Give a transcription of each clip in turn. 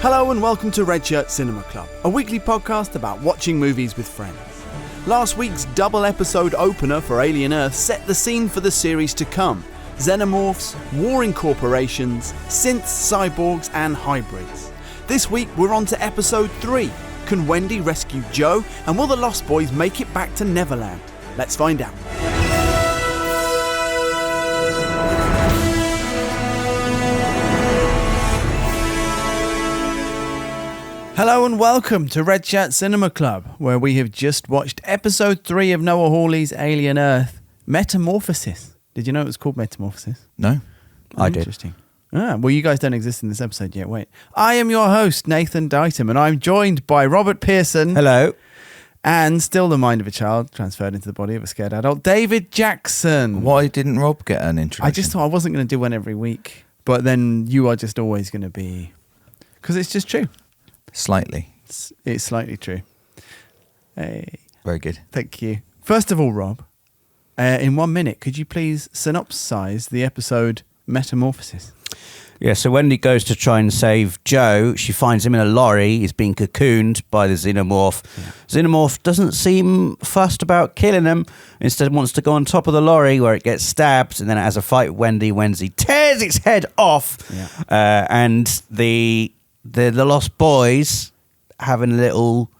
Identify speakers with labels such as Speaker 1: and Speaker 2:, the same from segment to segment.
Speaker 1: Hello and welcome to Red Shirt Cinema Club, a weekly podcast about watching movies with friends. Last week's double episode opener for Alien Earth set the scene for the series to come. Xenomorphs, warring corporations, synths, cyborgs and hybrids. This week we're on to episode 3. Can Wendy rescue Joe, and will the Lost Boys make it back to Neverland? Let's find out. Hello and welcome to Red Shirt Cinema Club, where we have just watched episode 3 of Noah Hawley's Alien Earth, Metamorphosis. Did you know it was called Metamorphosis?
Speaker 2: No, I did.
Speaker 1: Interesting. Well, you guys don't exist in this episode yet. Wait. I am your host, Nathan Dighton, and I'm joined by Robert Pearson.
Speaker 2: Hello.
Speaker 1: And still the mind of a child transferred into the body of a scared adult, David Jackson.
Speaker 2: Why didn't Rob get an introduction?
Speaker 1: I just thought I wasn't going to do one every week, but then you are just always going to be... Because it's just true.
Speaker 2: Slightly.
Speaker 1: It's slightly true. Hey.
Speaker 2: Very good.
Speaker 1: Thank you. First of all, Rob, in 1 minute, could you please synopsize the episode Metamorphosis?
Speaker 3: Yeah, so Wendy goes to try and save Joe. She finds him in a lorry. He's being cocooned by the xenomorph. Yeah. Xenomorph doesn't seem fussed about killing him. Instead wants to go on top of the lorry where it gets stabbed, and then it has a fight with Wendy. Wendy tears its head off. Yeah. And the Lost Boys having a little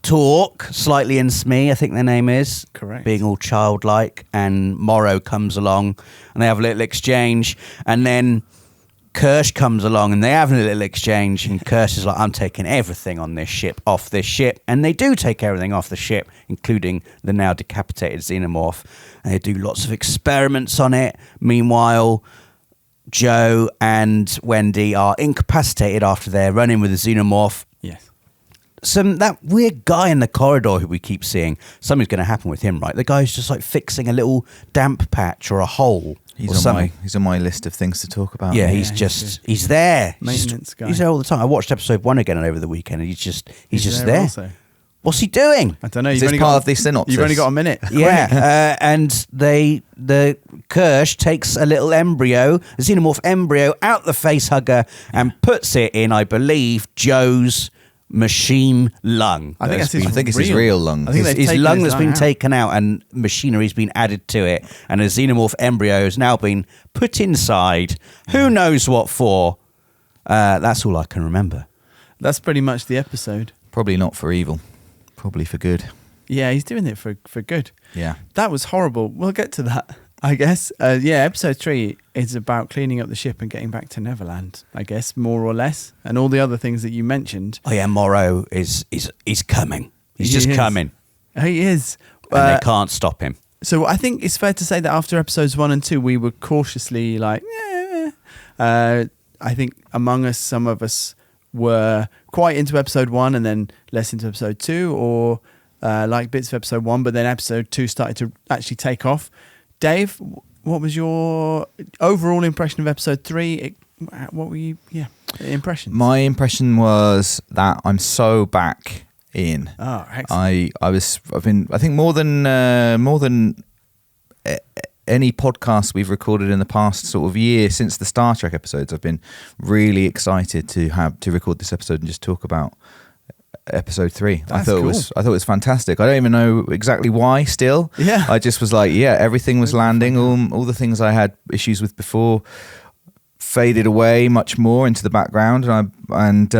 Speaker 3: talk, Slightly and Smee, I think their name is.
Speaker 1: Correct. Being
Speaker 3: all childlike, and Morrow comes along and they have a little exchange, and then Kirsh comes along and they have a little exchange, and Kirsh is like, I'm taking everything on this ship off this ship, and they do take everything off the ship, including the now decapitated xenomorph, and they do lots of experiments on it. Meanwhile, Joe and Wendy are incapacitated after they're running with the xenomorph.
Speaker 1: Yes.
Speaker 3: That weird guy in the corridor who we keep seeing, something's going to happen with him, right? The guy's just fixing a little damp patch or a hole.
Speaker 2: He's on my list of things to talk about.
Speaker 3: Yeah, he's there.
Speaker 1: Maintenance guy.
Speaker 3: He's there all the time. I watched episode 1 again over the weekend, and he's just there.
Speaker 1: Also.
Speaker 3: What's he doing?
Speaker 1: I don't know.
Speaker 2: Is this part of the synopsis?
Speaker 1: You've only got a minute.
Speaker 3: Yeah, and the Kirsh takes a little embryo, a xenomorph embryo, out the face hugger and puts it in, I believe, Joe's machine lung.
Speaker 1: I think
Speaker 2: it's his real lung.
Speaker 3: I think his lung that's been taken out and machinery's been added to it, and a xenomorph embryo has now been put inside. Who knows what for? That's all I can remember.
Speaker 1: That's pretty much the episode.
Speaker 2: Probably not for evil. Probably for good.
Speaker 1: Yeah, he's doing it for good.
Speaker 2: Yeah.
Speaker 1: That was horrible. We'll get to that, I guess. Episode 3 is about cleaning up the ship and getting back to Neverland, I guess, more or less. And all the other things that you mentioned.
Speaker 3: Oh yeah, Morrow is coming. He's just coming.
Speaker 1: He is.
Speaker 3: And they can't stop him.
Speaker 1: So I think it's fair to say that after episodes 1 and 2, we were cautiously I think among us, some of us were quite into episode 1 and then less into episode 2, or like bits of episode 1, but then episode 2 started to actually take off. Dave, what was your overall impression of episode 3? What were you impressions?
Speaker 2: My impression was that I'm so back in.
Speaker 1: Oh, excellent.
Speaker 2: I think more than any podcast we've recorded in the past sort of year since the Star Trek episodes, I've been really excited to record this episode and just talk about episode 3.
Speaker 1: That's
Speaker 2: I thought
Speaker 1: cool.
Speaker 2: it was fantastic. I don't even know exactly why still.
Speaker 1: Yeah.
Speaker 2: I just was like, everything was landing. All the things I had issues with before faded away much more into the background, and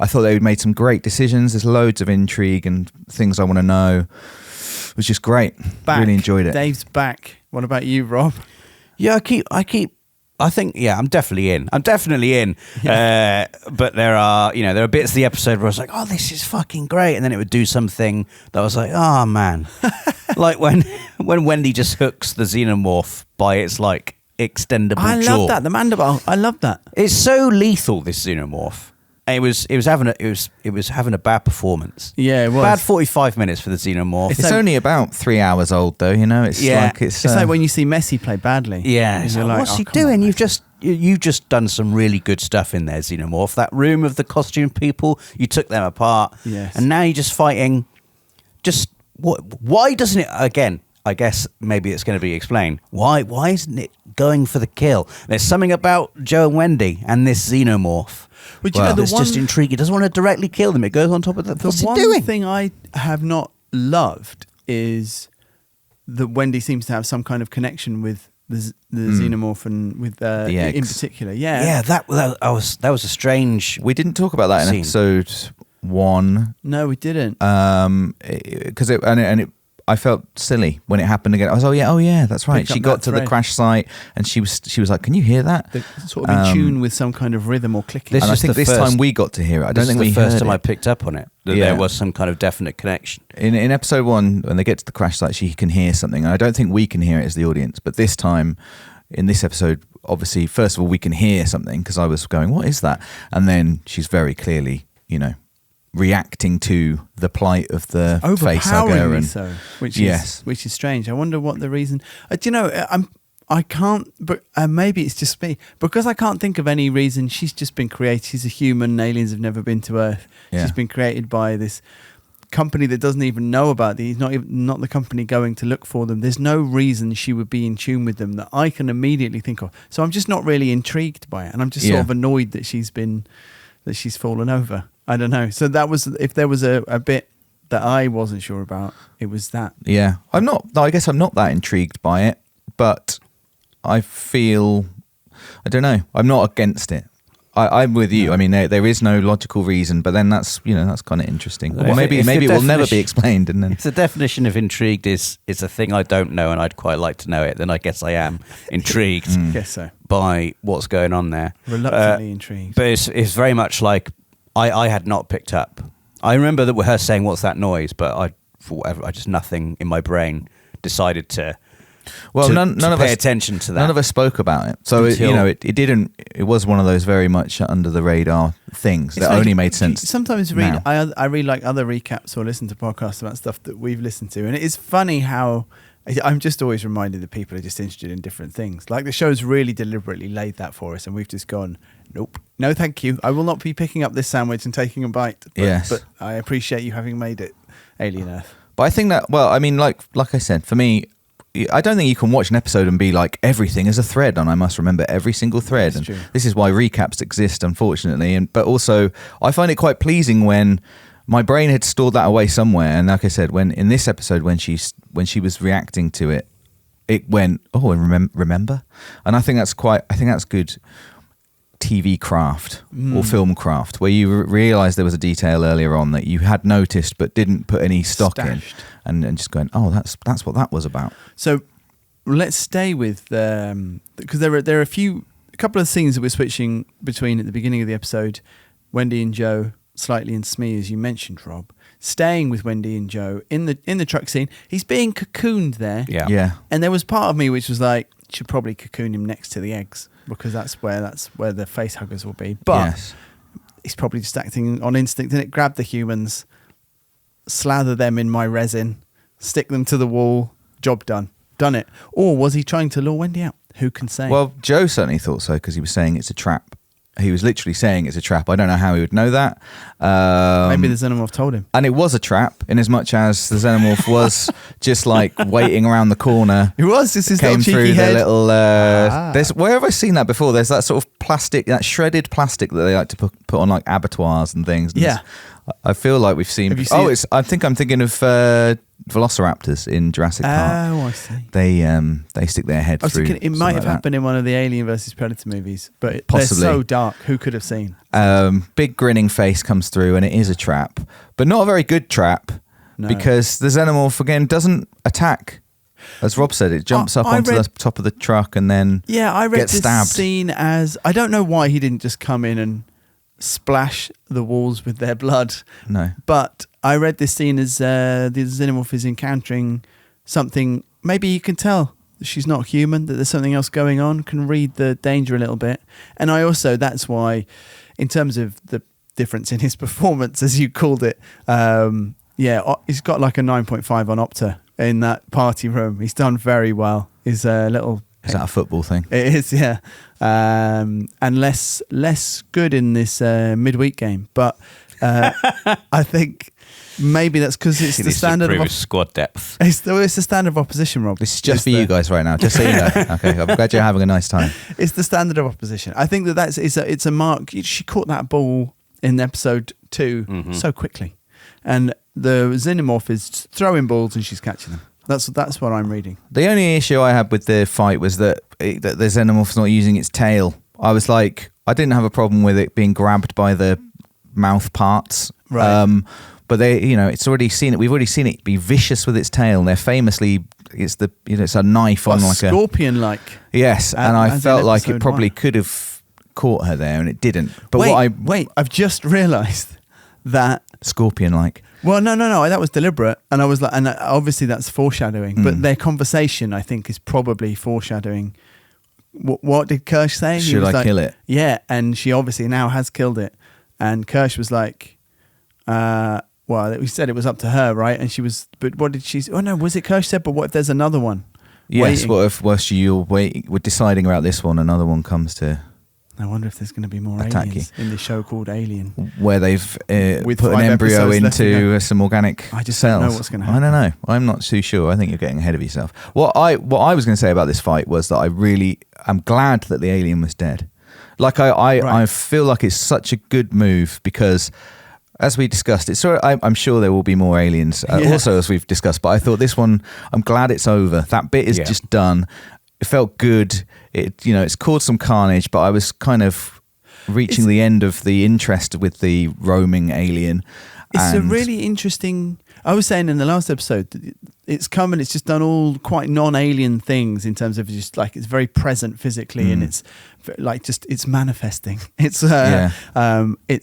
Speaker 2: I thought they made some great decisions. There's loads of intrigue and things I want to know. It was just great. Really enjoyed it.
Speaker 1: Dave's back. What about you, Rob?
Speaker 3: Yeah, I think I'm definitely in. Yeah. But there are bits of the episode where I was like, oh, this is fucking great, and then it would do something that I was like, oh man, like when Wendy just hooks the xenomorph by its extendable jaw.
Speaker 1: I love that, the mandible. I love that.
Speaker 3: It's so lethal, this xenomorph. It was having a bad performance.
Speaker 1: Yeah, it was.
Speaker 3: Bad 45 minutes for the xenomorph.
Speaker 2: It's only about 3 hours old, though. It's
Speaker 1: like when you see Messi play badly.
Speaker 3: Yeah, it's like, what's he doing? You've just done some really good stuff in there, xenomorph. That room of the costume people, you took them apart.
Speaker 1: Yes.
Speaker 3: And now you're just fighting. Why doesn't it again? I guess maybe it's going to be explained. Why isn't it going for the kill? There's something about Joe and Wendy and this xenomorph.
Speaker 1: But you know,
Speaker 3: It's just intriguing. It doesn't want to directly kill them. It goes on top of the. What's it doing?
Speaker 1: The one thing I have not loved is that Wendy seems to have some kind of connection with the xenomorph and with
Speaker 2: The eggs.
Speaker 1: in particular.
Speaker 3: Yeah, that was a strange.
Speaker 2: We didn't talk about that in
Speaker 3: Scene.
Speaker 2: episode 1.
Speaker 1: No, we didn't.
Speaker 2: Because I felt silly when it happened again. I was, oh yeah, that's right.
Speaker 1: Pick up
Speaker 2: She got
Speaker 1: that
Speaker 2: to the
Speaker 1: thread.
Speaker 2: crash site and she was like, can you hear that?
Speaker 1: They're sort of in tune with some kind of rhythm or clicking.
Speaker 3: This
Speaker 2: And I
Speaker 3: is
Speaker 2: think
Speaker 3: the
Speaker 2: this
Speaker 3: first-
Speaker 2: time we got to hear it. I don't think we
Speaker 3: the first
Speaker 2: heard
Speaker 3: time I
Speaker 2: it.
Speaker 3: picked up on it. That
Speaker 2: Yeah.
Speaker 3: there was some kind of definite connection.
Speaker 2: In episode 1, when they get to the crash site, she can hear something. And I don't think we can hear it as the audience. But this time, in this episode, obviously, first of all, we can hear something because I was going, what is that? And then she's very clearly, reacting to the plight of the facehugger.
Speaker 1: Overpoweringly
Speaker 2: And
Speaker 1: so, which is strange. I wonder what the reason. I can't. But maybe it's just me because I can't think of any reason. She's just been created. She's a human. Aliens have never been to Earth.
Speaker 2: Yeah.
Speaker 1: She's been created by this company that doesn't even know about these. Not the company going to look for them. There's no reason she would be in tune with them that I can immediately think of. So I'm just not really intrigued by it, and I'm just sort of annoyed that she's fallen over. I don't know. So that was, if there was a bit that I wasn't sure about, it was that.
Speaker 2: Yeah. I guess I'm not that intrigued by it, but I feel, I don't know, I'm not against it. I'm with you. I mean, there is no logical reason, but then that's kind of interesting.
Speaker 3: Well,
Speaker 2: Or maybe
Speaker 3: if the
Speaker 2: it will never be
Speaker 3: definition-
Speaker 2: explained. And then
Speaker 3: If the definition of intrigued is a thing I don't know and I'd quite like to know it, then I guess I am intrigued
Speaker 1: Guess so.
Speaker 3: by what's going on there.
Speaker 1: Reluctantly intrigued.
Speaker 3: But it's very much like I had not picked up. I remember that her saying, "What's that noise?" But for whatever, just nothing in my brain decided to.
Speaker 2: Well,
Speaker 3: to
Speaker 2: none of
Speaker 3: pay
Speaker 2: us
Speaker 3: attention to that.
Speaker 2: None of us spoke about it, so it didn't. It was one of those very much under the radar things that only made sense.
Speaker 1: Sometimes
Speaker 2: now.
Speaker 1: I read like other recaps or listen to podcasts about stuff that we've listened to, and it is funny how I'm just always reminded that people are just interested in different things. Like the show's really deliberately laid that for us, and we've just gone, nope, no, thank you. I will not be picking up this sandwich and taking a bite. But I appreciate you having made it, Alien Earth.
Speaker 2: But I think that, well, I mean, like I said, for me, I don't think you can watch an episode and be like, everything is a thread and I must remember every single thread.
Speaker 1: That's true.
Speaker 2: This is why recaps exist, unfortunately. But also, I find it quite pleasing when my brain had stored that away somewhere. And like I said, when in this episode, when she was reacting to it, it went, oh, and remember? And I think that's good TV craft or film craft, where you realise there was a detail earlier on that you had noticed but didn't put any stock
Speaker 1: Stashed.
Speaker 2: in, and just going, oh, that's what that was about.
Speaker 1: So let's stay with because there are a couple of scenes that we're switching between at the beginning of the episode. Wendy and Joe, Slightly and Smee, as you mentioned, Rob. Staying with Wendy and Joe in the truck scene, he's being cocooned there.
Speaker 2: Yeah.
Speaker 1: And there was part of me which was like, should probably cocoon him next to the eggs because that's where the face huggers will be. But
Speaker 2: Yes.
Speaker 1: he's probably just acting on instinct, and it grab the humans, slather them in my resin, stick them to the wall, job done it. Or was he trying to lure Wendy out? Who can say?
Speaker 2: Well, Joe certainly thought so because he was saying it's a trap. He was literally saying it's a trap. I don't know how he would know that.
Speaker 1: Maybe the xenomorph told him.
Speaker 2: And it was a trap, in as much as the xenomorph was just like waiting around the corner.
Speaker 1: It was. This is
Speaker 2: Came
Speaker 1: little cheeky
Speaker 2: through
Speaker 1: head.
Speaker 2: the little. Where have I seen that before? There's that sort of plastic, that shredded plastic that they like to put on like abattoirs and things. And
Speaker 1: Yeah.
Speaker 2: I feel like we've seen.
Speaker 1: Have you seen
Speaker 2: I think I'm thinking of velociraptors in Jurassic Park.
Speaker 1: Oh, I see.
Speaker 2: They stick their head
Speaker 1: I was
Speaker 2: through.
Speaker 1: thinking it might have happened in one of the Alien versus Predator movies, but
Speaker 2: Possibly.
Speaker 1: they're so dark. Who could have seen?
Speaker 2: Big grinning face comes through, and it is a trap, but not a very good trap,
Speaker 1: No.
Speaker 2: because the xenomorph again doesn't attack. As Rob said, it jumps up
Speaker 1: I
Speaker 2: onto
Speaker 1: read-
Speaker 2: the top of the truck and then
Speaker 1: I read
Speaker 2: gets
Speaker 1: this
Speaker 2: stabbed.
Speaker 1: scene as, I don't know why he didn't just come in and splash the walls with their blood.
Speaker 2: No.
Speaker 1: But I read this scene as the xenomorph is encountering something. Maybe you can tell that she's not human, that there's something else going on, can read the danger a little bit. And that's why, in terms of the difference in his performance, as you called it, he's got like a 9.5 on Opta in that party room. He's done very well. He's a little...
Speaker 2: Is that a football thing?
Speaker 1: It is, yeah. And less good in this midweek game. But I think maybe that's because it's the standard of
Speaker 3: squad depth.
Speaker 1: it's the standard of opposition, Rob.
Speaker 2: This is just for you guys right now, just so you know. Okay, I'm glad you're having a nice time.
Speaker 1: It's the standard of opposition. I think it's a mark. She caught that ball in episode 2 so quickly, and the xenomorph is throwing balls and she's catching them. That's what I'm reading.
Speaker 2: The only issue I had with the fight was that the xenomorph's not using its tail. I was like, I didn't have a problem with it being grabbed by the mouth parts.
Speaker 1: Right.
Speaker 2: But it's already seen it. We've already seen it be vicious with its tail. And they're famously, it's a knife on like
Speaker 1: scorpion-like.
Speaker 2: Yes, and I felt like it probably
Speaker 1: 1.
Speaker 2: could have caught her there, and it didn't. But
Speaker 1: wait! I've just realised that
Speaker 2: scorpion-like.
Speaker 1: Well, no, that was deliberate, and I was like, and obviously that's foreshadowing. But their conversation, I think, is probably foreshadowing. What did Kirsh say?
Speaker 2: Should I kill it?
Speaker 1: Yeah, and she obviously now has killed it, and Kirsh was like, well, we said it was up to her, right? And she was, but what did she? Oh no, was it Kirsh said? But what if there's another one?
Speaker 2: Yes.
Speaker 1: Waiting?
Speaker 2: What if whilst you're waiting, we're deciding about this one, another one comes to.
Speaker 1: I wonder if there's going to be more
Speaker 2: attack
Speaker 1: aliens in the show called Alien,
Speaker 2: where they've
Speaker 1: With
Speaker 2: put an
Speaker 1: 5
Speaker 2: embryo
Speaker 1: episodes left to
Speaker 2: into
Speaker 1: go.
Speaker 2: some organic
Speaker 1: I just
Speaker 2: cells.
Speaker 1: don't know what's going to happen.
Speaker 2: I don't know. I'm not too sure. I think you're getting ahead of yourself. What I was going to say about this fight was that I'm glad that the alien was dead. Like I feel like it's such a good move because, as we discussed, I'm sure there will be more aliens. Also, as we've discussed, but I thought this one, I'm glad it's over. That bit is just done. It felt good. It's caused some carnage, but I was kind of reaching the end of the interest with the roaming alien.
Speaker 1: It's a really interesting. I was saying in the last episode, that it's come and it's just done all quite non-alien things in terms of just like it's very present physically and it's like just it's manifesting. It's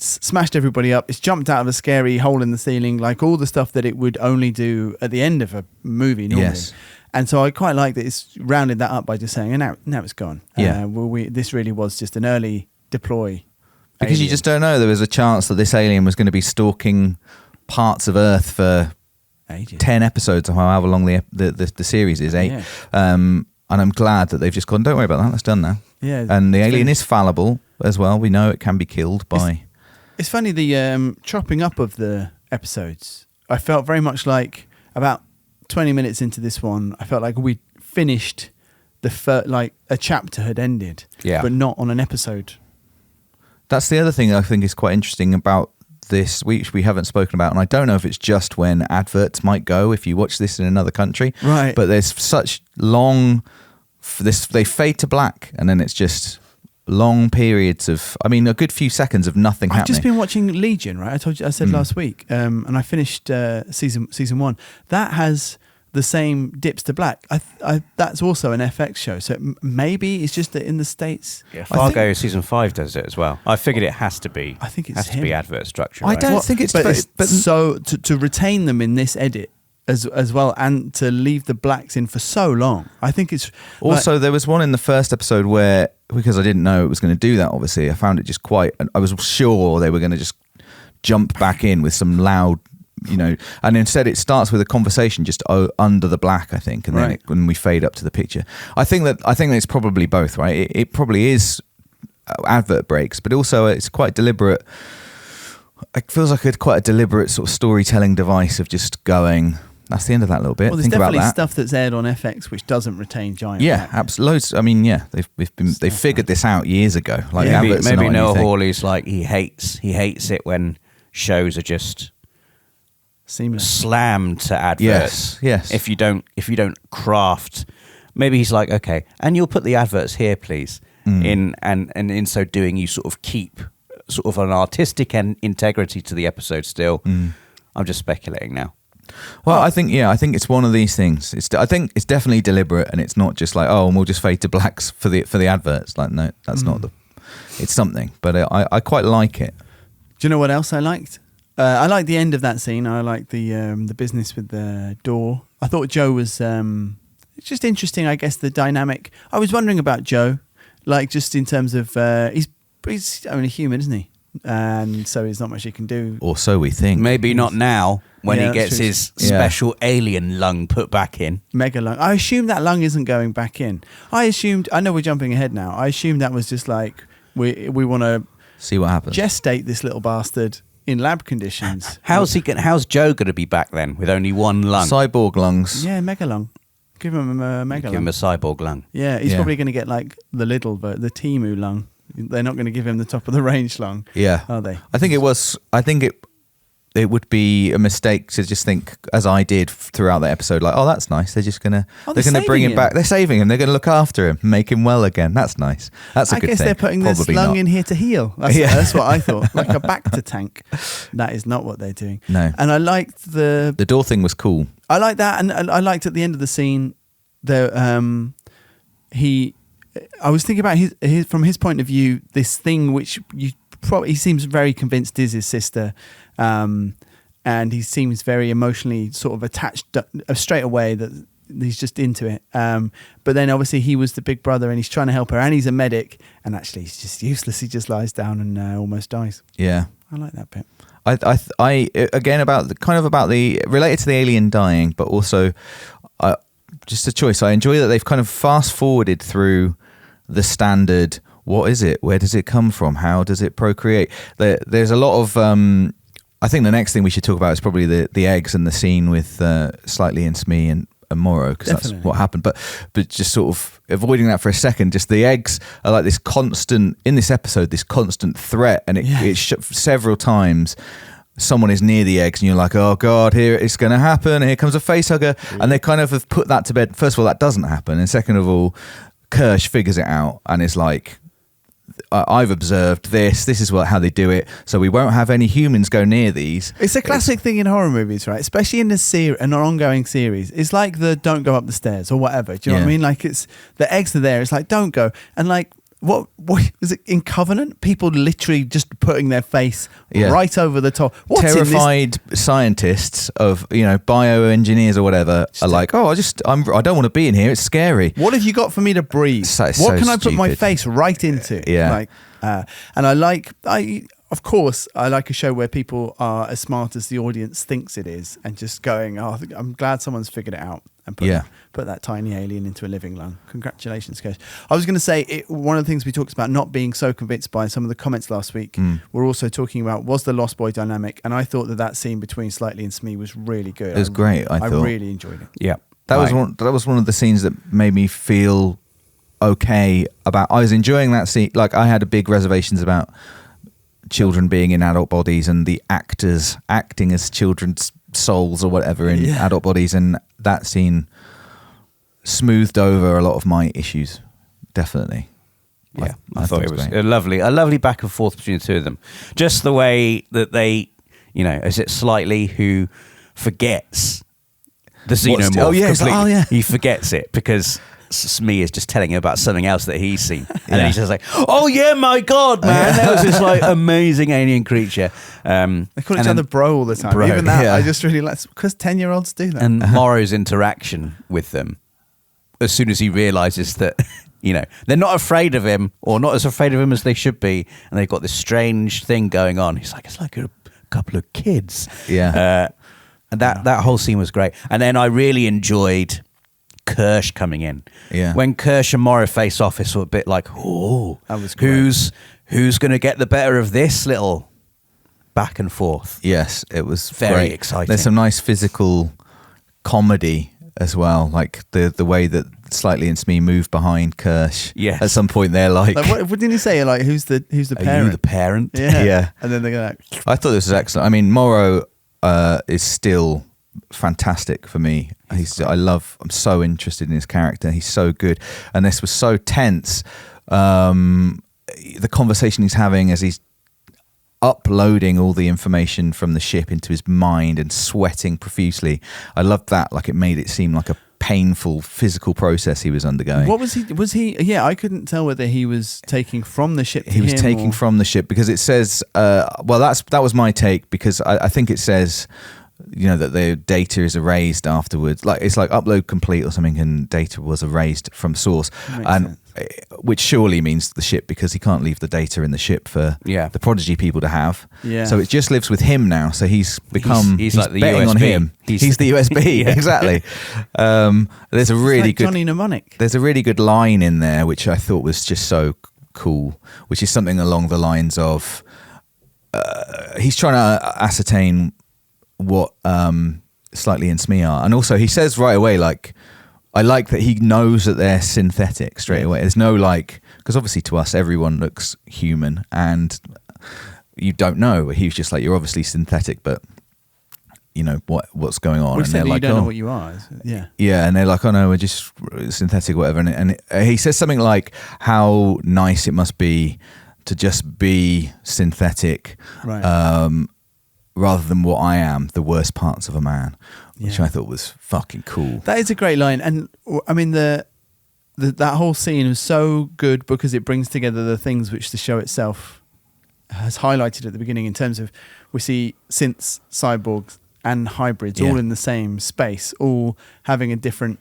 Speaker 1: smashed everybody up. It's jumped out of a scary hole in the ceiling, like all the stuff that it would only do at the end of a movie normally.
Speaker 2: Yes.
Speaker 1: And so I quite like that it's rounded that up by just saying, and now it's gone.
Speaker 2: Yeah.
Speaker 1: This really was just an early deploy.
Speaker 2: Because
Speaker 1: alien.
Speaker 2: you just don't know. There was a chance that this alien was going to be stalking parts of Earth for
Speaker 1: Ages.
Speaker 2: 10 episodes or however long the series is, 8.
Speaker 1: Yeah.
Speaker 2: And I'm glad that they've just gone, don't worry about that, that's done now.
Speaker 1: Yeah.
Speaker 2: And the alien is fallible as well. We know it can be killed by...
Speaker 1: It's funny, the chopping up of the episodes. I felt very much like about 20 minutes into this one, I felt like we finished like a chapter had ended, but not on an episode.
Speaker 2: That's the other thing I think is quite interesting about this, which we haven't spoken about, and I don't know if it's just when adverts might go if you watch this in another country,
Speaker 1: right?
Speaker 2: But there's such long, they fade to black, and then it's just long periods of, a good few seconds of nothing happening.
Speaker 1: I've just been watching Legion, right? I said last week, and I finished season 1. That has the same dips to black. That's also an FX show, so maybe it's just that in the States.
Speaker 3: Yeah, Fargo season 5 does it as well. I figured it has to be.
Speaker 1: I think it
Speaker 3: has to be advert structure.
Speaker 2: I don't think it's,
Speaker 1: but so to retain them in this edit as well, and to leave the blacks in for so long, I think it's
Speaker 2: also there was one in the first episode where, because I didn't know it was going to do that, obviously I found it just quite, I was sure they were going to just jump back in with some loud, and instead it starts with a conversation just under the black, I think, and then when we fade up to the picture, I think that it's probably both, right? It probably is advert breaks, but also it's quite deliberate. It feels like quite a deliberate sort of storytelling device of just going, that's the end of that little bit.
Speaker 1: Well, there's
Speaker 2: Think
Speaker 1: definitely
Speaker 2: about that.
Speaker 1: stuff that's aired on FX which doesn't retain giant.
Speaker 2: Yeah, absolutely. They've figured this out years ago. Like
Speaker 3: maybe Noah Hawley's like he hates it when shows are just
Speaker 1: seamless,
Speaker 3: slammed to adverts.
Speaker 2: Yes.
Speaker 3: If you don't craft, maybe he's like, okay, and you'll put the adverts here, please. In in so doing, you sort of keep sort of an artistic integrity to the episode still. I'm just speculating now.
Speaker 2: Well, I think it's one of these things. I think it's definitely deliberate, and it's not just like, oh, and we'll just fade to blacks for the adverts. Like, no, that's not it's something. But I quite like it.
Speaker 1: Do you know what else I liked? I liked the end of that scene. I liked the business with the door. I thought Joe was it's just interesting. I guess the dynamic. I was wondering about Joe, like just in terms of he's only human, isn't he? And so there's not much he can do.
Speaker 2: Or so we think.
Speaker 3: Maybe not now when he gets
Speaker 1: true.
Speaker 3: his special alien lung put back in.
Speaker 1: Mega lung. I assume that lung isn't going back in. I know we're jumping ahead now. I assume that was just like we want to
Speaker 2: see what happens.
Speaker 1: Gestate this little bastard in lab conditions.
Speaker 3: How's Joe going to be back then with only one lung?
Speaker 2: Cyborg lungs.
Speaker 1: Yeah, mega lung. Give him a mega
Speaker 3: Give
Speaker 1: lung.
Speaker 3: him a cyborg lung.
Speaker 1: Yeah, he's
Speaker 2: Yeah.
Speaker 1: probably going to get like the Timu lung. They're not going to give him the top of the range lung,
Speaker 2: Yeah.
Speaker 1: are they?
Speaker 2: I think it would be a mistake to just think, as I did throughout the episode, like, oh, that's nice. They're just gonna
Speaker 1: they're
Speaker 2: gonna bring
Speaker 1: saving
Speaker 2: him back.
Speaker 1: him.
Speaker 2: They're saving him. They're gonna look after him, make him well again. That's nice. That's a
Speaker 1: I
Speaker 2: good
Speaker 1: guess
Speaker 2: thing.
Speaker 1: they're putting this
Speaker 2: Probably
Speaker 1: lung
Speaker 2: not.
Speaker 1: in here to heal. That's,
Speaker 2: Yeah.
Speaker 1: that's what I thought, like a Bacta tank. That is not what they're doing.
Speaker 2: No.
Speaker 1: And I liked
Speaker 2: The door thing was cool.
Speaker 1: I like that, and I liked at the end of the scene, I was thinking about his from his point of view, this thing which he seems very convinced is his sister, and he seems very emotionally sort of attached straight away, that he's just into it. But then obviously he was the big brother and he's trying to help her, and he's a medic, and actually he's just useless. He just lies down and almost dies.
Speaker 2: Yeah.
Speaker 1: I like that bit.
Speaker 2: I again about the related to the alien dying, but also just a choice. I enjoy that they've kind of fast forwarded through the standard. What is it? Where does it come from? How does it procreate? There's a lot of. I think the next thing we should talk about is probably the eggs and the scene with Slightly and Smee and Morrow, because that's what happened. But just sort of avoiding that for a second, just the eggs are like this constant in this episode, this constant threat, and several times someone is near the eggs and you're like, oh God, here it's going to happen. Here comes a face hugger. And they kind of have put that to bed. First of all, that doesn't happen. And second of all, Kirsh figures it out and is like, I've observed this is how they do it, so we won't have any humans go near these.
Speaker 1: It's a classic thing in horror movies, right? Especially in an ongoing series. It's like the don't go up the stairs or whatever. Do you know what I mean? Like, it's the eggs are there. It's like, don't go. And like, what is it in Covenant? People literally just putting their face right over the top. What's
Speaker 2: terrified scientists of bioengineers or whatever are like, oh, I don't want to be in here. It's scary.
Speaker 1: What have you got for me to breathe? What can I put my face right into?
Speaker 2: Yeah.
Speaker 1: Like, and of course, I like a show where people are as smart as the audience thinks it is, and just going, oh, I'm glad someone's figured it out and put that tiny alien into a living lung. Congratulations, Kirsh. I was going to say, one of the things we talked about not being so convinced by some of the comments last week, we're also talking about was the Lost Boy dynamic, and I thought that scene between Slightly and Smee was really good.
Speaker 2: It was great. I thought.
Speaker 1: really enjoyed it.
Speaker 3: Yeah,
Speaker 2: that was one of the scenes that made me feel okay about. I was enjoying that scene. Like, I had big reservations about children being in adult bodies and the actors acting as children's souls or whatever in adult bodies, and that scene smoothed over a lot of my issues. Definitely.
Speaker 3: Yeah, I thought it was a lovely back and forth between the two of them. Just the way that they, is it Slightly who forgets the xenomorph completely? He forgets it because Smee is just telling him about something else that he's seen, and then he's just like, "Oh yeah, my God, man, that was this like amazing alien creature."
Speaker 1: They call each other bro all the time.
Speaker 2: Bro,
Speaker 1: even that, I just really like, because 10-year-olds do that.
Speaker 3: And Morrow's interaction with them, as soon as he realizes that they're not afraid of him, or not as afraid of him as they should be, and they've got this strange thing going on. He's like, it's like a couple of kids.
Speaker 2: Yeah,
Speaker 3: and that whole scene was great. And then I really enjoyed Kirsh coming in.
Speaker 2: Yeah.
Speaker 3: When Kirsh and Morrow face off, it's a bit like, oh,
Speaker 1: that was great.
Speaker 3: Who's going to get the better of this little back and forth?
Speaker 2: Yes, it was
Speaker 3: very
Speaker 2: great.
Speaker 3: exciting.
Speaker 2: There's some nice physical comedy as well, like the way that Slightly and Smee move behind Kirsh.
Speaker 3: Yes.
Speaker 2: At some point they're like,
Speaker 1: what didn't he say? Like, who's the
Speaker 3: Are
Speaker 1: parent?
Speaker 3: you the parent?
Speaker 1: Yeah. And then they go like,
Speaker 2: I thought this was excellent. I mean, Morrow is still fantastic for me. I'm so interested in his character. He's so good, and this was so tense. The conversation he's having as he's uploading all the information from the ship into his mind and sweating profusely. I loved that. Like, it made it seem like a painful physical process he was undergoing.
Speaker 1: what was he? Yeah, I couldn't tell whether he was taking from the ship.
Speaker 2: He was taking from the ship, because it says, that was my take, because I think it says, that the data is erased afterwards. Like, it's like upload complete or something, and data was erased from source, and which surely means the ship, because he can't leave the data in the ship for the Prodigy people to have.
Speaker 1: Yeah.
Speaker 2: So it just lives with him now. So he's become
Speaker 3: he's like the
Speaker 2: betting
Speaker 3: USB.
Speaker 2: on him. He's the USB. Exactly. There's a really
Speaker 1: like
Speaker 2: good
Speaker 1: Johnny Mnemonic.
Speaker 2: There's a really good line in there which I thought was just so cool, which is something along the lines of, he's trying to ascertain what Slightly and Smee are, and also he says right away, like, I like that he knows that they're synthetic straight away. There's no like, because obviously to us everyone looks human, and you don't know. He's just like, you're obviously synthetic, but you know what's going on.
Speaker 1: We
Speaker 2: And
Speaker 1: said
Speaker 2: they're
Speaker 1: you
Speaker 2: like,
Speaker 1: don't know
Speaker 2: oh.
Speaker 1: what you are. Yeah.
Speaker 2: Yeah, and they're like, oh no, we're just synthetic, whatever. And he says something like, how nice it must be to just be synthetic,
Speaker 1: Right.
Speaker 2: rather than what I am, the worst parts of a man, which
Speaker 1: Yeah.
Speaker 2: I thought was fucking cool.
Speaker 1: That is a great line, and I mean that whole scene was so good because it brings together the things which the show itself has highlighted at the beginning in terms of we see synths, cyborgs, and hybrids all in the same space, all having a different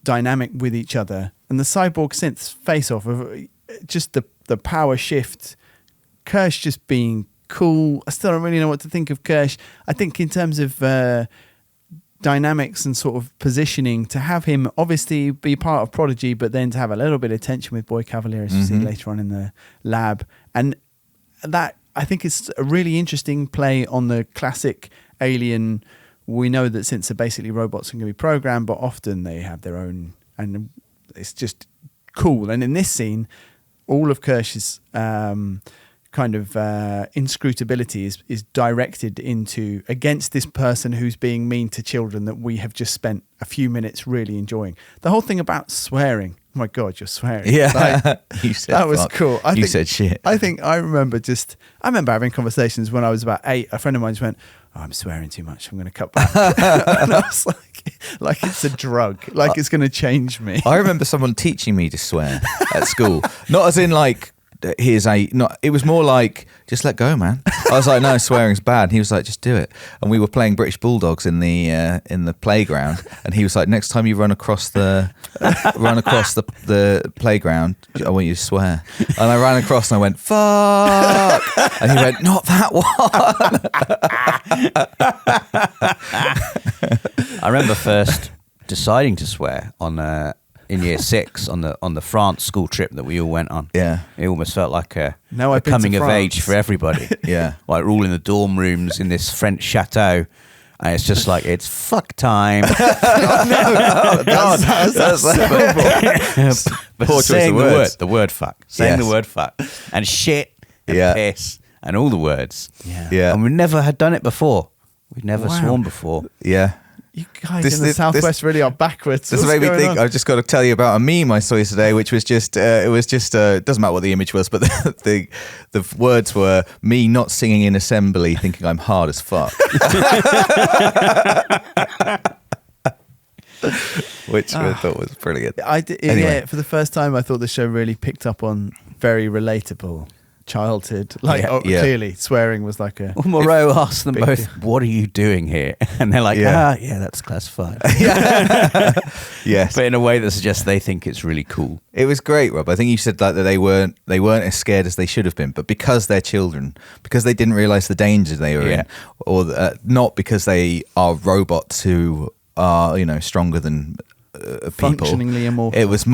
Speaker 1: dynamic with each other, and the cyborg synths face off of just the power shift. Kirsh just being cool. I still don't really know what to think of Kirsh. I think in terms of dynamics and sort of positioning, to have him obviously be part of Prodigy, but then to have a little bit of tension with Boy Cavalier, as you see later on in the lab, and that I think is a really interesting play on the classic Alien. We know that synths are basically robots and can be programmed, but often they have their own, and it's just cool. And in this scene, all of Kirsch's kind of inscrutability is directed into against this person who's being mean to children that we have just spent a few minutes really enjoying. The whole thing about swearing. Oh my God, you're swearing.
Speaker 2: Yeah,
Speaker 1: Like,
Speaker 2: you said
Speaker 1: that was
Speaker 2: fuck.
Speaker 1: cool.
Speaker 2: You said shit.
Speaker 1: I remember having conversations when I was about 8. A friend of mine just went, oh, I'm swearing too much, I'm going to cut back. And I was like it's a drug, like it's going to change me.
Speaker 2: I remember someone teaching me to swear at school. Not as in like, it was more like, just let go, man. I was like, no, swearing's bad. And he was like, just do it. And we were playing British Bulldogs in the playground, and he was like, next time you run across the playground, I want you to swear. And I ran across and I went, fuck. And he went, not that one.
Speaker 3: I remember first deciding to swear in year 6 on the France school trip that we all went on.
Speaker 2: Yeah.
Speaker 3: It almost felt like a
Speaker 1: I've been to
Speaker 3: coming of
Speaker 1: France.
Speaker 3: age for everybody.
Speaker 2: Yeah.
Speaker 3: Like we're all in the dorm rooms in this French chateau, and it's just like, it's fuck time. But
Speaker 2: Poor choice
Speaker 3: saying
Speaker 2: of words.
Speaker 3: the word fuck, saying the
Speaker 2: Yes.
Speaker 3: word fuck, and shit, and piss, and all the words.
Speaker 2: Yeah.
Speaker 3: And we never had done it before. We'd never
Speaker 1: Wow.
Speaker 3: sworn before.
Speaker 2: Yeah.
Speaker 1: You guys in the Southwest really are backwards.
Speaker 2: This
Speaker 1: What's
Speaker 2: made me
Speaker 1: going
Speaker 2: think.
Speaker 1: on?
Speaker 2: I've just got to tell you about a meme I saw yesterday, which was just. It was just. It doesn't matter what the image was, but the words were me not singing in assembly, thinking I'm hard as fuck. Which I thought was brilliant. Anyway.
Speaker 1: Yeah, for the first time, I thought the show really picked up on very relatable childhood. Clearly, swearing was like a.
Speaker 3: Well, Morrow asked them
Speaker 1: big
Speaker 3: both,
Speaker 1: deal.
Speaker 3: "What are you doing here?" And they're like,
Speaker 2: Yeah.
Speaker 3: yeah, that's classified."
Speaker 2: Yes,
Speaker 3: But in a way that suggests they think it's really cool.
Speaker 2: it was great, Rob. I think you said that they weren't as scared as they should have been, but because they're children, because they didn't realize the danger they were in, or not because they are robots who are stronger than people.
Speaker 1: Functionally immortal.
Speaker 2: It was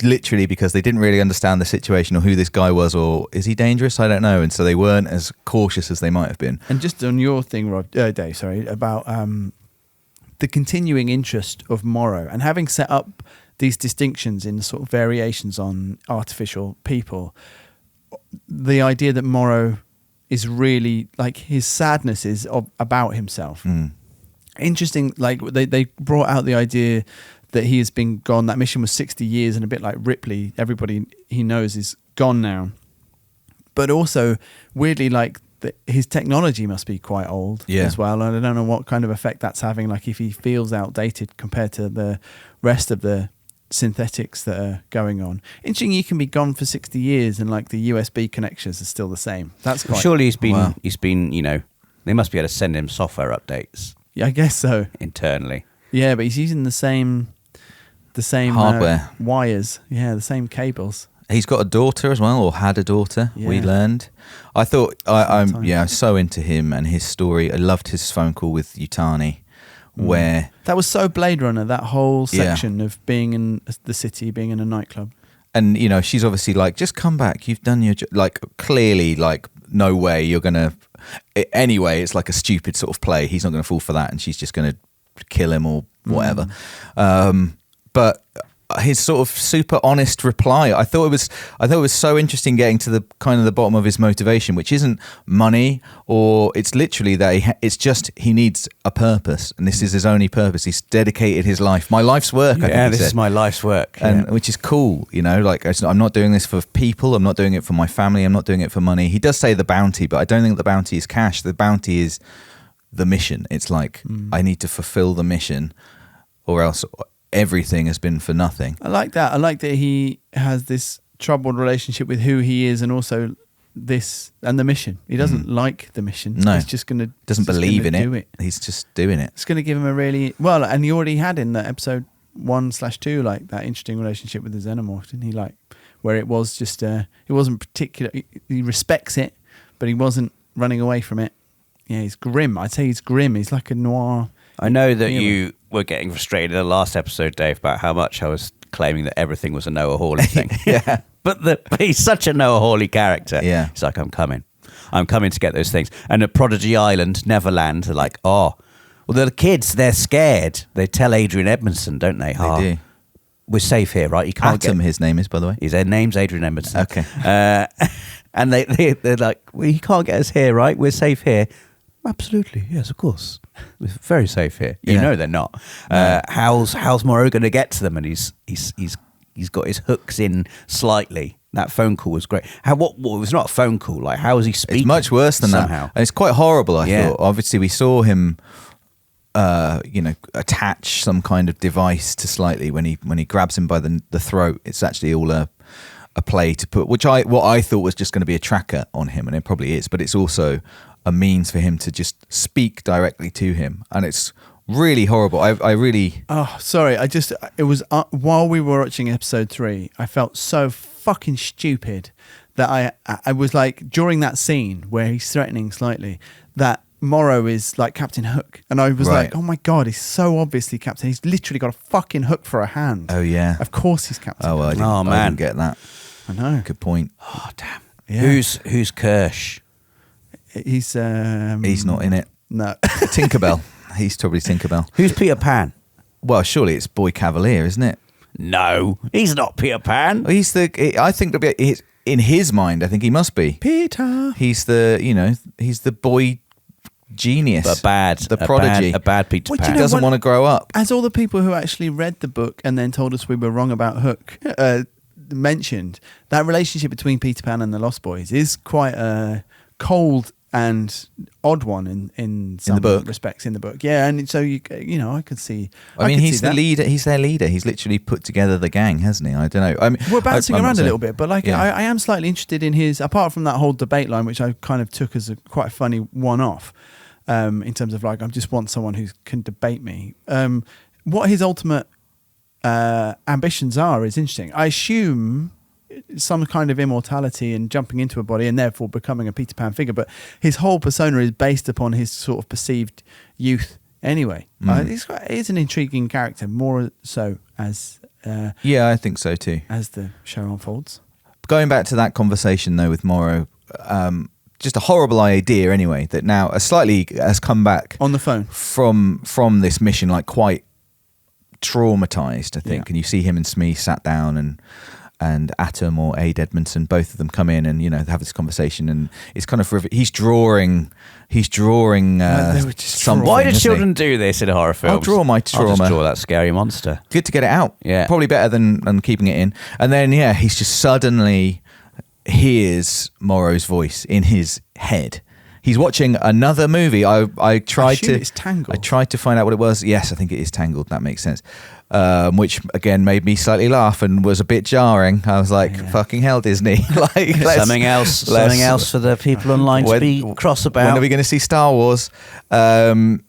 Speaker 2: literally because they didn't really understand the situation or who this guy was, or is he dangerous? I don't know. And so they weren't as cautious as they might have been.
Speaker 1: And just on your thing, Dave, sorry, about the continuing interest of Morrow and having set up these distinctions in sort of variations on artificial people, the idea that Morrow is really like his sadness is about himself. Interesting, like they brought out the idea that he has been gone. That mission was 60 years, and a bit like Ripley, everybody he knows is gone now. But also, weirdly, like his technology must be quite old as well. And I don't know what kind of effect that's having, like if he feels outdated compared to the rest of the synthetics that are going on. Interesting, you can be gone for 60 years and like the USB connections are still the same. That's quite...
Speaker 3: Surely he's been, they must be able to send him software updates.
Speaker 1: Yeah, I guess so.
Speaker 3: Internally.
Speaker 1: Yeah, but he's using the same
Speaker 2: hardware,
Speaker 1: wires. Yeah, the same cables.
Speaker 2: He's got a daughter as well, or had a daughter.
Speaker 1: Yeah.
Speaker 2: We learned. I thought I'm so into him and his story. I loved his phone call with Yutani, where
Speaker 1: that was so Blade Runner. That whole section of being in the city, being in a nightclub,
Speaker 2: and she's obviously like, just come back. You've done your job. Like clearly, like no way you're gonna. Anyway, it's like a stupid sort of play. He's not gonna fall for that, and she's just gonna kill him or whatever. But his sort of super honest reply, I thought it was so interesting, getting to the kind of the bottom of his motivation, which isn't money, or it's literally that it's just he needs a purpose, and this is his only purpose. He's dedicated his life, my life's work. I think
Speaker 3: this is my life's work,
Speaker 2: and which is cool, you know. Like, I'm not doing this for people. I'm not doing it for my family. I'm not doing it for money. He does say the bounty, but I don't think the bounty is cash. The bounty is the mission. It's like I need to fulfill the mission, or else everything has been for nothing.
Speaker 1: I like that. I like that he has this troubled relationship with who he is, and also this and the mission. He doesn't like the mission.
Speaker 2: No,
Speaker 1: he's just gonna
Speaker 2: doesn't believe in
Speaker 1: it.
Speaker 2: He's just doing it.
Speaker 1: It's going to give him a really well, and he already had in the episode 1/2 like that interesting relationship with the xenomorph, didn't he? Like where it was just it wasn't particular. He respects it, but he wasn't running away from it. Yeah, he's grim. I'd say he's grim. He's like a noir.
Speaker 3: I know that you were getting frustrated in the last episode, Dave, about how much I was claiming that everything was a Noah Hawley thing.
Speaker 2: Yeah.
Speaker 3: But he's such a Noah Hawley character.
Speaker 2: Yeah.
Speaker 3: He's like, I'm coming to get those things. And at Prodigy Island, Neverland, they're like, well, the kids, they're scared. They tell Adrian Edmondson, don't they?
Speaker 2: They do.
Speaker 3: We're safe here, right? You can't
Speaker 2: Atom, his name is, by the way.
Speaker 3: His name's Adrian Edmondson.
Speaker 2: Okay.
Speaker 3: And they're like, well, you can't get us here, right? We're safe here. Absolutely, yes, of course. We're very safe here. You know they're not. How's Morrow going to get to them? And he's got his hooks in slightly. That phone call was great. What it was not a phone call. Like, how was he speaking?
Speaker 2: It's much worse than
Speaker 3: somehow?
Speaker 2: that. And it's quite horrible. I thought. Obviously, we saw him, attach some kind of device to Slightly when he grabs him by the throat. It's actually all a play to put, what I thought was just going to be a tracker on him, and it probably is, but it's also a means for him to just speak directly to him, and it's really horrible. I really.
Speaker 1: Oh, sorry. It was while we were watching episode 3, I felt so fucking stupid that I was like, during that scene where he's threatening Slightly, that Morrow is like Captain Hook, and I was like, oh my god, he's so obviously Captain. He's literally got a fucking hook for a hand.
Speaker 2: Oh yeah.
Speaker 1: Of course he's Captain.
Speaker 2: Oh,
Speaker 1: Hook.
Speaker 2: I didn't get that.
Speaker 1: I know.
Speaker 2: Good point.
Speaker 3: Oh damn.
Speaker 1: Yeah.
Speaker 3: Who's Kirsh?
Speaker 1: He's
Speaker 2: not in it.
Speaker 1: No.
Speaker 2: Tinkerbell. He's probably Tinkerbell.
Speaker 3: Who's Peter Pan?
Speaker 2: Well, surely it's Boy Cavalier, isn't it?
Speaker 3: No, he's not Peter Pan.
Speaker 2: I think in his mind, I think he must be
Speaker 1: Peter.
Speaker 2: He's the boy genius, the prodigy,
Speaker 3: a bad Peter Pan.
Speaker 2: He doesn't want to grow up.
Speaker 1: As all the people who actually read the book and then told us we were wrong about Hook mentioned, that relationship between Peter Pan and the Lost Boys is quite a cold and odd one in some respects in the book. Yeah, and so I could see.
Speaker 2: I mean, he's the leader. He's their leader. He's literally put together the gang, hasn't he? I don't know. I mean,
Speaker 1: we're bouncing around a little bit, but like,
Speaker 2: yeah.
Speaker 1: I am slightly interested in his. Apart from that whole debate line, which I kind of took as a quite funny one-off, in terms of like, I just want someone who can debate me. What his ultimate ambitions are is interesting. I assume some kind of immortality and jumping into a body and therefore becoming a Peter Pan figure, but his whole persona is based upon his sort of perceived youth anyway. He's an intriguing character, more so as
Speaker 2: yeah, I think so too,
Speaker 1: as the show unfolds.
Speaker 2: Going back to that conversation though with Morrow, just a horrible idea anyway, that now Slightly has come back
Speaker 1: on the phone
Speaker 2: from this mission like quite traumatized, I think. And you see him and Smee sat down, and Atom or Aid Edmondson, both of them come in and have this conversation, and it's kind of he's drawing something.
Speaker 3: Why do children do this in horror films?
Speaker 2: I'll draw my trauma.
Speaker 3: I'll just draw that scary monster.
Speaker 2: Good to get it out.
Speaker 3: Yeah,
Speaker 2: probably better than keeping it in. And then he's just suddenly hears Morrow's voice in his head. He's watching another movie. I tried to.
Speaker 1: It's Tangled.
Speaker 2: I tried to find out what it was. Yes, I think it is Tangled. That makes sense. Which again made me slightly laugh and was a bit jarring. I was like, "Fucking hell, Disney!" Like
Speaker 3: something else for the people online to be cross about.
Speaker 2: When are we going to see Star Wars? And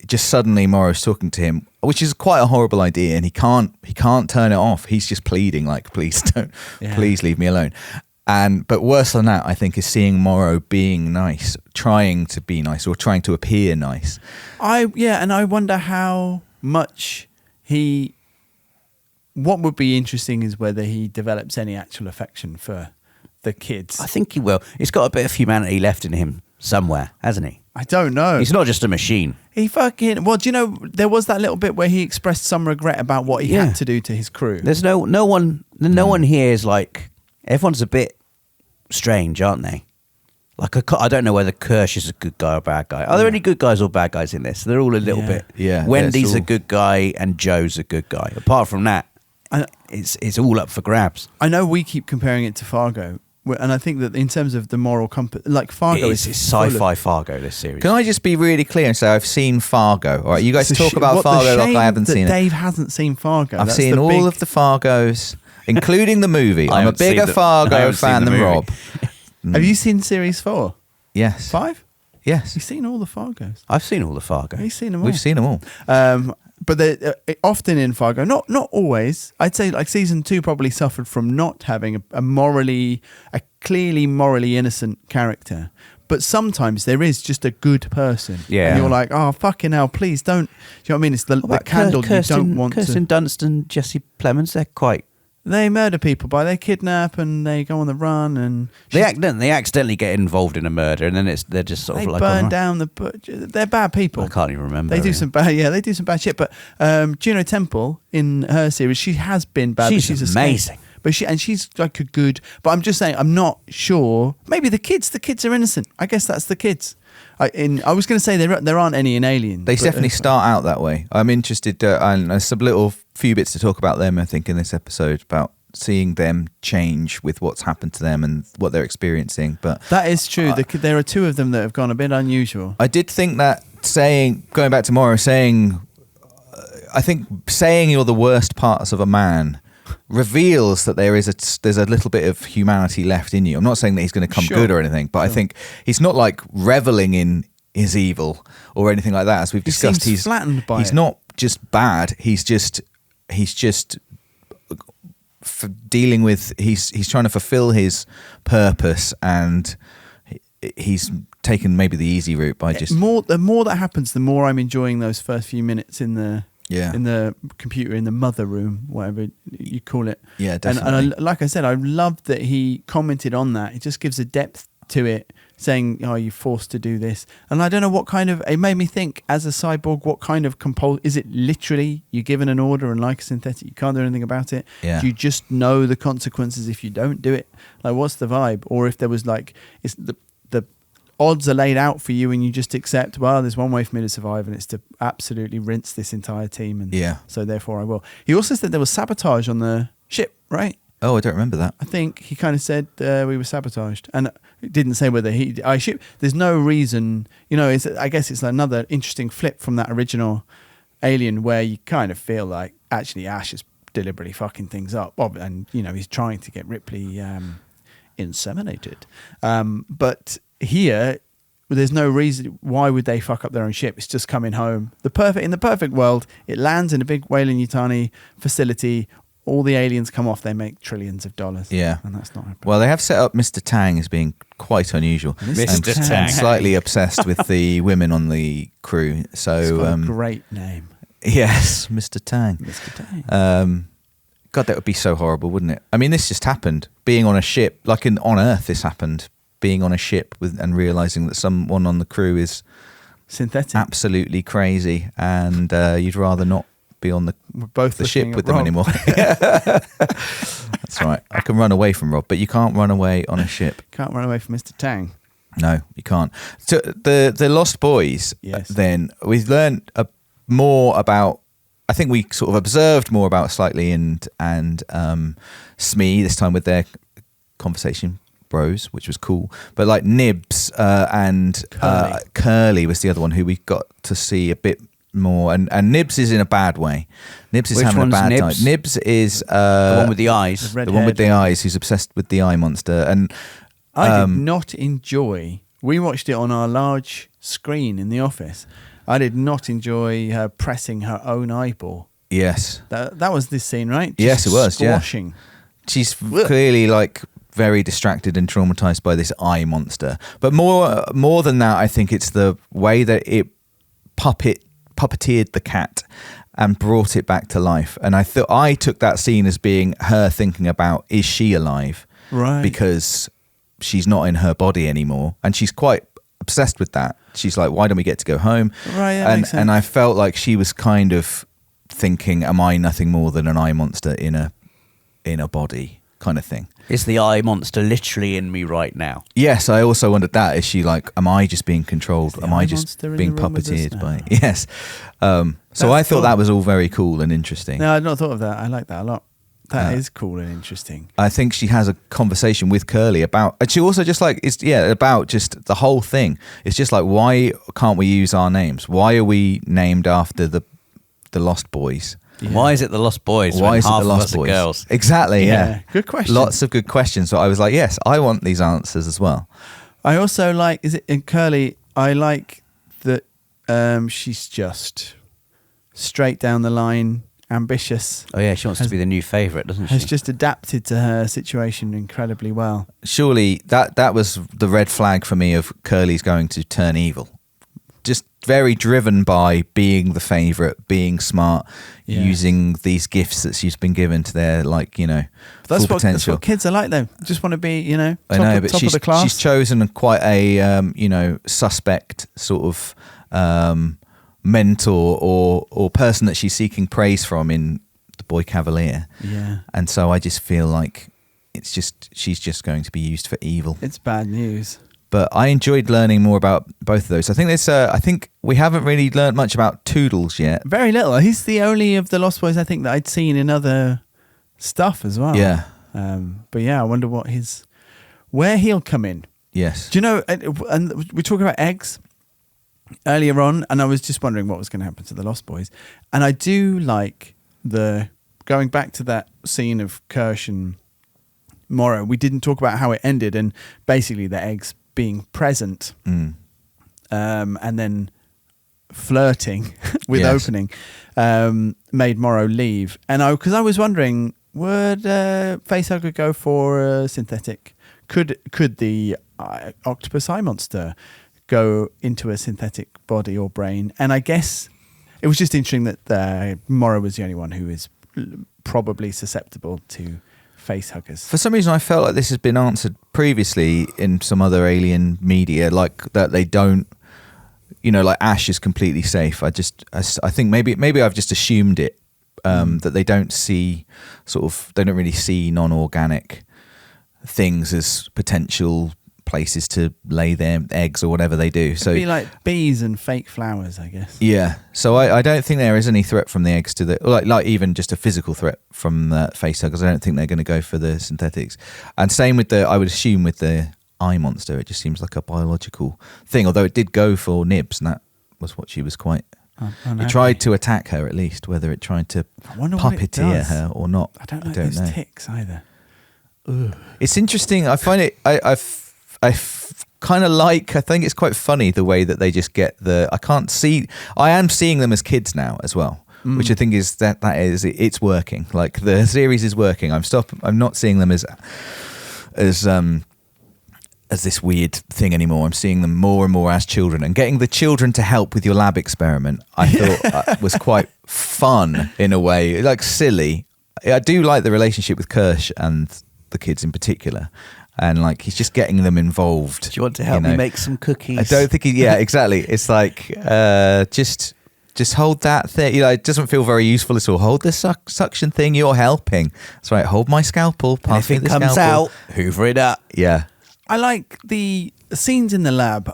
Speaker 2: just suddenly Morrow's talking to him, which is quite a horrible idea, and he can't turn it off. He's just pleading like, "Please don't, please leave me alone." But worse than that, I think, is seeing Morrow being nice, trying to be nice, or trying to appear nice.
Speaker 1: And I wonder how much what would be interesting is whether he develops any actual affection for the kids.
Speaker 3: I think he will. He's got a bit of humanity left in him somewhere, hasn't he?
Speaker 1: I don't know.
Speaker 3: He's not just a machine.
Speaker 1: He fucking... Well, do you know, there was that little bit where he expressed some regret about what he had to do to his crew.
Speaker 3: There's no one here is like... Everyone's a bit strange, aren't they? Like, I don't know whether Kirsh is a good guy or a bad guy. Are there any good guys or bad guys in this? They're all a little bit...
Speaker 2: Yeah.
Speaker 3: Wendy's a good guy and Joe's a good guy. Apart from that, it's all up for grabs.
Speaker 1: I know we keep comparing it to Fargo, and I think that in terms of the moral compass, like Fargo
Speaker 3: It's sci-fi Fargo, this series.
Speaker 2: Can I just be really clear and say I've seen Fargo? All right, you guys talk about Fargo like I haven't seen it.
Speaker 1: Dave hasn't seen Fargo.
Speaker 2: I've seen all of the Fargos, including the movie. I'm a bigger Fargo fan than Rob.
Speaker 1: Have you seen series 4?
Speaker 2: Yes.
Speaker 1: 5?
Speaker 2: Yes.
Speaker 1: You've seen all the Fargos.
Speaker 3: I've seen all the Fargo.
Speaker 1: You've seen them all.
Speaker 2: We've seen them all.
Speaker 1: But they're often in Fargo, not always. I'd say like season 2 probably suffered from not having a clearly morally innocent character. But sometimes there is just a good person.
Speaker 3: Yeah.
Speaker 1: And you're like, oh, fucking hell, please don't. Do you know what I mean? It's the candle you don't want to.
Speaker 3: Kirsten Dunst and Jesse Plemons, they're quite...
Speaker 1: They murder people they kidnap and they go on the run and...
Speaker 3: They accidentally get involved in a murder and then they're just sort
Speaker 1: They
Speaker 3: of like...
Speaker 1: burn down the... They're bad people.
Speaker 3: I can't even remember.
Speaker 1: They do some bad... Yeah, they do some bad shit. But Juno Temple, in her series, she has been bad.
Speaker 3: She's amazing.
Speaker 1: But she's like a good... But I'm just saying, I'm not sure. Maybe the kids are innocent. I guess that's the kids. I was going to say there aren't any in Alien.
Speaker 2: They definitely start out that way. I'm interested, and there's some little few bits to talk about them, I think, in this episode, about seeing them change with what's happened to them and what they're experiencing. But
Speaker 1: that is true. There are 2 of them that have gone a bit unusual.
Speaker 2: I did think that going back to Morrow, I think saying you're the worst parts of a man reveals that there's a little bit of humanity left in you. I'm not saying that he's going to come good or anything, but I think he's not like reveling in his evil or anything like that. As we've discussed, he's
Speaker 1: flattened by
Speaker 2: he's
Speaker 1: it.
Speaker 2: not just bad. He's just dealing with. He's trying to fulfill his purpose, and he's taken maybe the easy route by just
Speaker 1: the more that happens, the more I'm enjoying those first few minutes in the computer, in the mother room, whatever you call it.
Speaker 2: Yeah, definitely.
Speaker 1: And like I said, I love that he commented on that. It just gives a depth to it, saying, "Oh, you're forced to do this." And I don't know what kind of. It made me think, as a cyborg, what kind of is it? Literally, you're given an order, and like a synthetic, you can't do anything about it.
Speaker 2: Yeah.
Speaker 1: Do you just know the consequences if you don't do it? Like, what's the vibe? Or if there was like, it's the odds are laid out for you and you just accept, well, there's one way for me to survive and it's to absolutely rinse this entire team, and so therefore I will. He also said there was sabotage on the ship, right?
Speaker 2: Oh, I don't remember that.
Speaker 1: I think he kind of said we were sabotaged, and it didn't say whether there's no reason, I guess it's another interesting flip from that original Alien, where you kind of feel like actually Ash is deliberately fucking things up, and he's trying to get Ripley inseminated, but here, there's no reason. Why would they fuck up their own ship? It's just coming home. In the perfect world, it lands in a big Weyland-Yutani facility. All the aliens come off. They make trillions of dollars.
Speaker 2: Yeah,
Speaker 1: and that's not happening.
Speaker 2: Well, they have set up Mr. Tang as being quite unusual.
Speaker 3: Mr. Tang,
Speaker 2: and slightly obsessed with the women on the crew. So
Speaker 1: it's got a great name.
Speaker 2: Yes, Mr. Tang.
Speaker 1: Mr. Tang.
Speaker 2: God, that would be so horrible, wouldn't it? I mean, this just happened. Being on a ship, like on Earth, this happened. Being on a ship and realizing that someone on the crew is
Speaker 1: synthetic,
Speaker 2: absolutely crazy, and you'd rather not be on the ship with them
Speaker 1: Rob
Speaker 2: anymore. That's right. I can run away from Rob, but you can't run away on a ship.
Speaker 1: Can't run away from Mr. Tang.
Speaker 2: No, you can't. So the Lost Boys.
Speaker 1: Yes.
Speaker 2: Then we've learned more about. I think we sort of observed more about Slightly and Smee this time with their conversation bros, which was cool. But like Nibs and Curly was the other one who we got to see a bit more. And Nibs is in a bad way. Nibs is
Speaker 3: Which
Speaker 2: having a
Speaker 3: one's
Speaker 2: bad
Speaker 3: Nibs?
Speaker 2: time. Nibs is
Speaker 3: the one with the eyes.
Speaker 2: The one with the eyes, who's obsessed with the eye monster. And
Speaker 1: I did not enjoy. We watched it on our large screen in the office. I did not enjoy her pressing her own eyeball.
Speaker 2: Yes.
Speaker 1: That was this scene, right?
Speaker 2: Yes, it was.
Speaker 1: Squashing.
Speaker 2: Yeah. She's clearly like very distracted and traumatized by this eye monster. But more than that, I think it's the way that it puppeteered the cat and brought it back to life. And I took that scene as being her thinking about, is she alive?
Speaker 1: Right.
Speaker 2: because she's not in her body anymore, and she's quite obsessed with that. She's like, why don't we get to go home?
Speaker 1: Right, that makes sense.
Speaker 2: And I felt like she was kind of thinking, am I nothing more than an eye monster in a body kind of thing?
Speaker 3: Is the eye monster literally in me right now?
Speaker 2: Yes, I also wondered that. Is she like, am I just being controlled?
Speaker 1: the
Speaker 2: Am
Speaker 1: eye
Speaker 2: I just
Speaker 1: monster in
Speaker 2: being
Speaker 1: the room with us
Speaker 2: puppeted
Speaker 1: now?
Speaker 2: by? Yes. So
Speaker 1: That's
Speaker 2: I thought
Speaker 1: cool.
Speaker 2: that was all very cool and interesting.
Speaker 1: No, I'd not thought of that. I like that a lot. That is cool and interesting.
Speaker 2: I think she has a conversation with Curly about, and she also just like, about just the whole thing. It's just like, why can't we use our names? Why are we named after the Lost Boys?
Speaker 3: Yeah. Why is it the Lost Boys?
Speaker 2: Why
Speaker 3: when
Speaker 2: is it
Speaker 3: half
Speaker 2: the
Speaker 3: of
Speaker 2: Lost
Speaker 3: us are
Speaker 2: Boys?
Speaker 3: girls?
Speaker 2: Exactly, yeah.
Speaker 1: Good question.
Speaker 2: Lots of good questions. So I was like, yes, I want these answers as well.
Speaker 1: I also like, is it in Curly? I like that she's just straight down the line, ambitious.
Speaker 3: Oh yeah, she wants to be the new favourite, doesn't she?
Speaker 1: Has just adapted to her situation incredibly well.
Speaker 2: Surely that was the red flag for me of Curly's going to turn evil. Just very driven by being the favourite, being smart, using these gifts that she's been given to their, like, you know,
Speaker 1: That's
Speaker 2: full potential.
Speaker 1: That's what kids are like, though. Just want to be, you know,
Speaker 2: I
Speaker 1: top,
Speaker 2: know,
Speaker 1: of,
Speaker 2: but
Speaker 1: top of the class.
Speaker 2: she's chosen quite a suspect sort of mentor or person that she's seeking praise from in the Boy Cavalier.
Speaker 1: Yeah.
Speaker 2: And so I just feel like she's just going to be used for evil.
Speaker 1: It's bad news.
Speaker 2: But I enjoyed learning more about both of those. I think we haven't really learned much about Toodles yet.
Speaker 1: Very little. He's the only of the Lost Boys I think that I'd seen in other stuff as well.
Speaker 2: Yeah.
Speaker 1: But yeah, I wonder where he'll come in.
Speaker 2: Yes.
Speaker 1: Do you know? And we talked about eggs earlier on, and I was just wondering what was going to happen to the Lost Boys. And I do like going back to that scene of Kirsh and Morrow. We didn't talk about how it ended, and basically the eggs being present, and then flirting with opening, made Morrow leave. And because I was wondering, would Facehugger go for a synthetic? Could the octopus eye monster go into a synthetic body or brain? And I guess it was just interesting that Morrow was the only one who is probably susceptible to facehuggers.
Speaker 2: For some reason, I felt like this has been answered previously in some other alien media, like that they don't, you know, like Ash is completely safe. I think maybe I've just assumed it, that they don't really see non-organic things as potential places to lay their eggs or whatever they do. So
Speaker 1: it'd be like bees and fake flowers, I guess.
Speaker 2: Yeah. So I don't think there is any threat from the eggs to the like even just a physical threat from the facehuggers. I don't think they're going to go for the synthetics. And same with I would assume with the eye monster, it just seems like a biological thing. Although it did go for Nibs, and that was what she was quite. It tried to attack her at least, whether it tried to puppeteer her or not.
Speaker 1: I don't like those ticks either. Ugh.
Speaker 2: It's interesting. I find it. I kind of like. I think it's quite funny the way that they just get the. I am seeing them as kids now as well, which I think is it's working. Like the series is working. I'm not seeing them as this weird thing anymore. I'm seeing them more and more as children, and getting the children to help with your lab experiment. I thought was quite fun in a way, like silly. I do like the relationship with Kirsh and the kids in particular. And like he's just getting them involved.
Speaker 3: Do you want to help me make some cookies?
Speaker 2: I don't think exactly. It's like just hold that thing. You know, it doesn't feel very useful at all. Hold the suction thing. You're helping. That's right. Hold my scalpel. Pass
Speaker 3: if it comes out, hoover it up.
Speaker 2: Yeah.
Speaker 1: I like the scenes in the lab.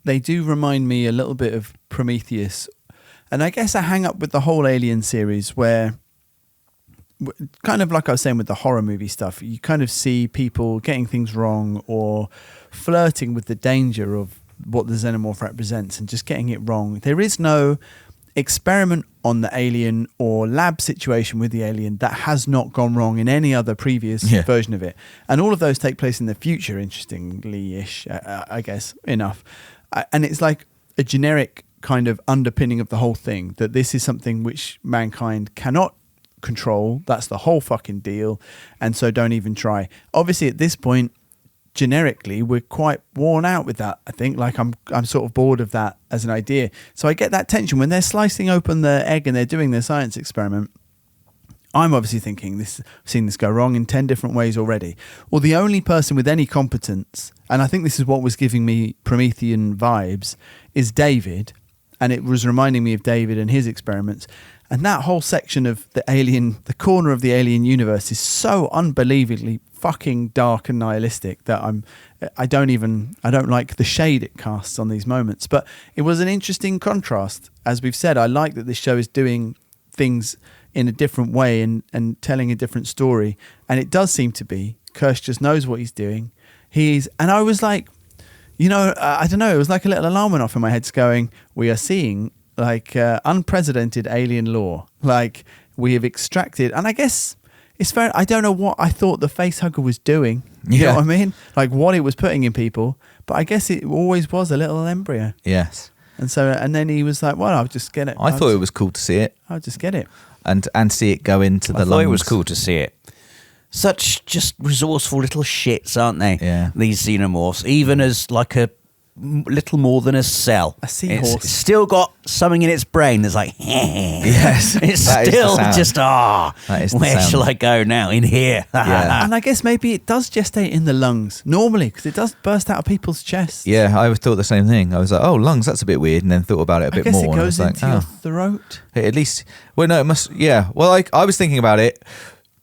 Speaker 1: They do remind me a little bit of Prometheus, and I guess I hang up with the whole Alien series where. Kind of like I was saying with the horror movie stuff, you kind of see people getting things wrong or flirting with the danger of what the xenomorph represents and just getting it wrong. There is no experiment on the alien or lab situation with the alien that has not gone wrong in any other previous version of it. And all of those take place in the future, interestingly-ish, I guess, enough. And it's like a generic kind of underpinning of the whole thing, that this is something which mankind cannot control. That's the whole fucking deal, and so don't even try. Obviously at this point generically we're quite worn out with that. I think like I'm sort of bored of that as an idea, so I get that tension when they're slicing open the egg and they're doing their science experiment. I'm obviously thinking this. I've seen this go wrong in 10 different ways already. Well, the only person with any competence, and I think this is what was giving me Promethean vibes, is David, and it was reminding me of David and his experiments. And that whole section of the corner of the alien universe is so unbelievably fucking dark and nihilistic that I don't like the shade it casts on these moments. But it was an interesting contrast. As we've said, I like that this show is doing things in a different way and telling a different story. And it does seem to be. Kirsh just knows what he's doing. And I was like, I don't know, it was like a little alarm went off in my head going, we are seeing like unprecedented alien lore. Like we have extracted, and I guess it's fair. I don't know what I thought the facehugger was doing. You know what I mean? Like what it was putting in people. But I guess it always was a little embryo.
Speaker 2: Yes.
Speaker 1: And then he was like, well, I'll just get it.
Speaker 2: I thought it was cool to see it.
Speaker 1: I'll just get it.
Speaker 2: And see it go into the lungs.
Speaker 3: I thought it was cool to see it. Such just resourceful little shits, aren't they?
Speaker 2: Yeah.
Speaker 3: These xenomorphs, even as like a little more than a cell.
Speaker 1: A seahorse.
Speaker 3: It's still got something in its brain that's like,
Speaker 2: yes,
Speaker 3: it's
Speaker 2: that is the
Speaker 3: still
Speaker 2: sound.
Speaker 3: just,
Speaker 2: That is the
Speaker 3: where
Speaker 2: sound.
Speaker 3: shall I go now? In here.
Speaker 2: Yeah.
Speaker 1: And I guess maybe it does gestate in the lungs normally because it does burst out of people's chests.
Speaker 2: Yeah, I thought the same thing. I was like, oh, lungs, that's a bit weird, and then thought about it a bit
Speaker 1: I guess
Speaker 2: more.
Speaker 1: it goes
Speaker 2: and I
Speaker 1: into
Speaker 2: was
Speaker 1: your
Speaker 2: like,
Speaker 1: throat.
Speaker 2: at least, well, no, it must, yeah. Well, I was thinking about it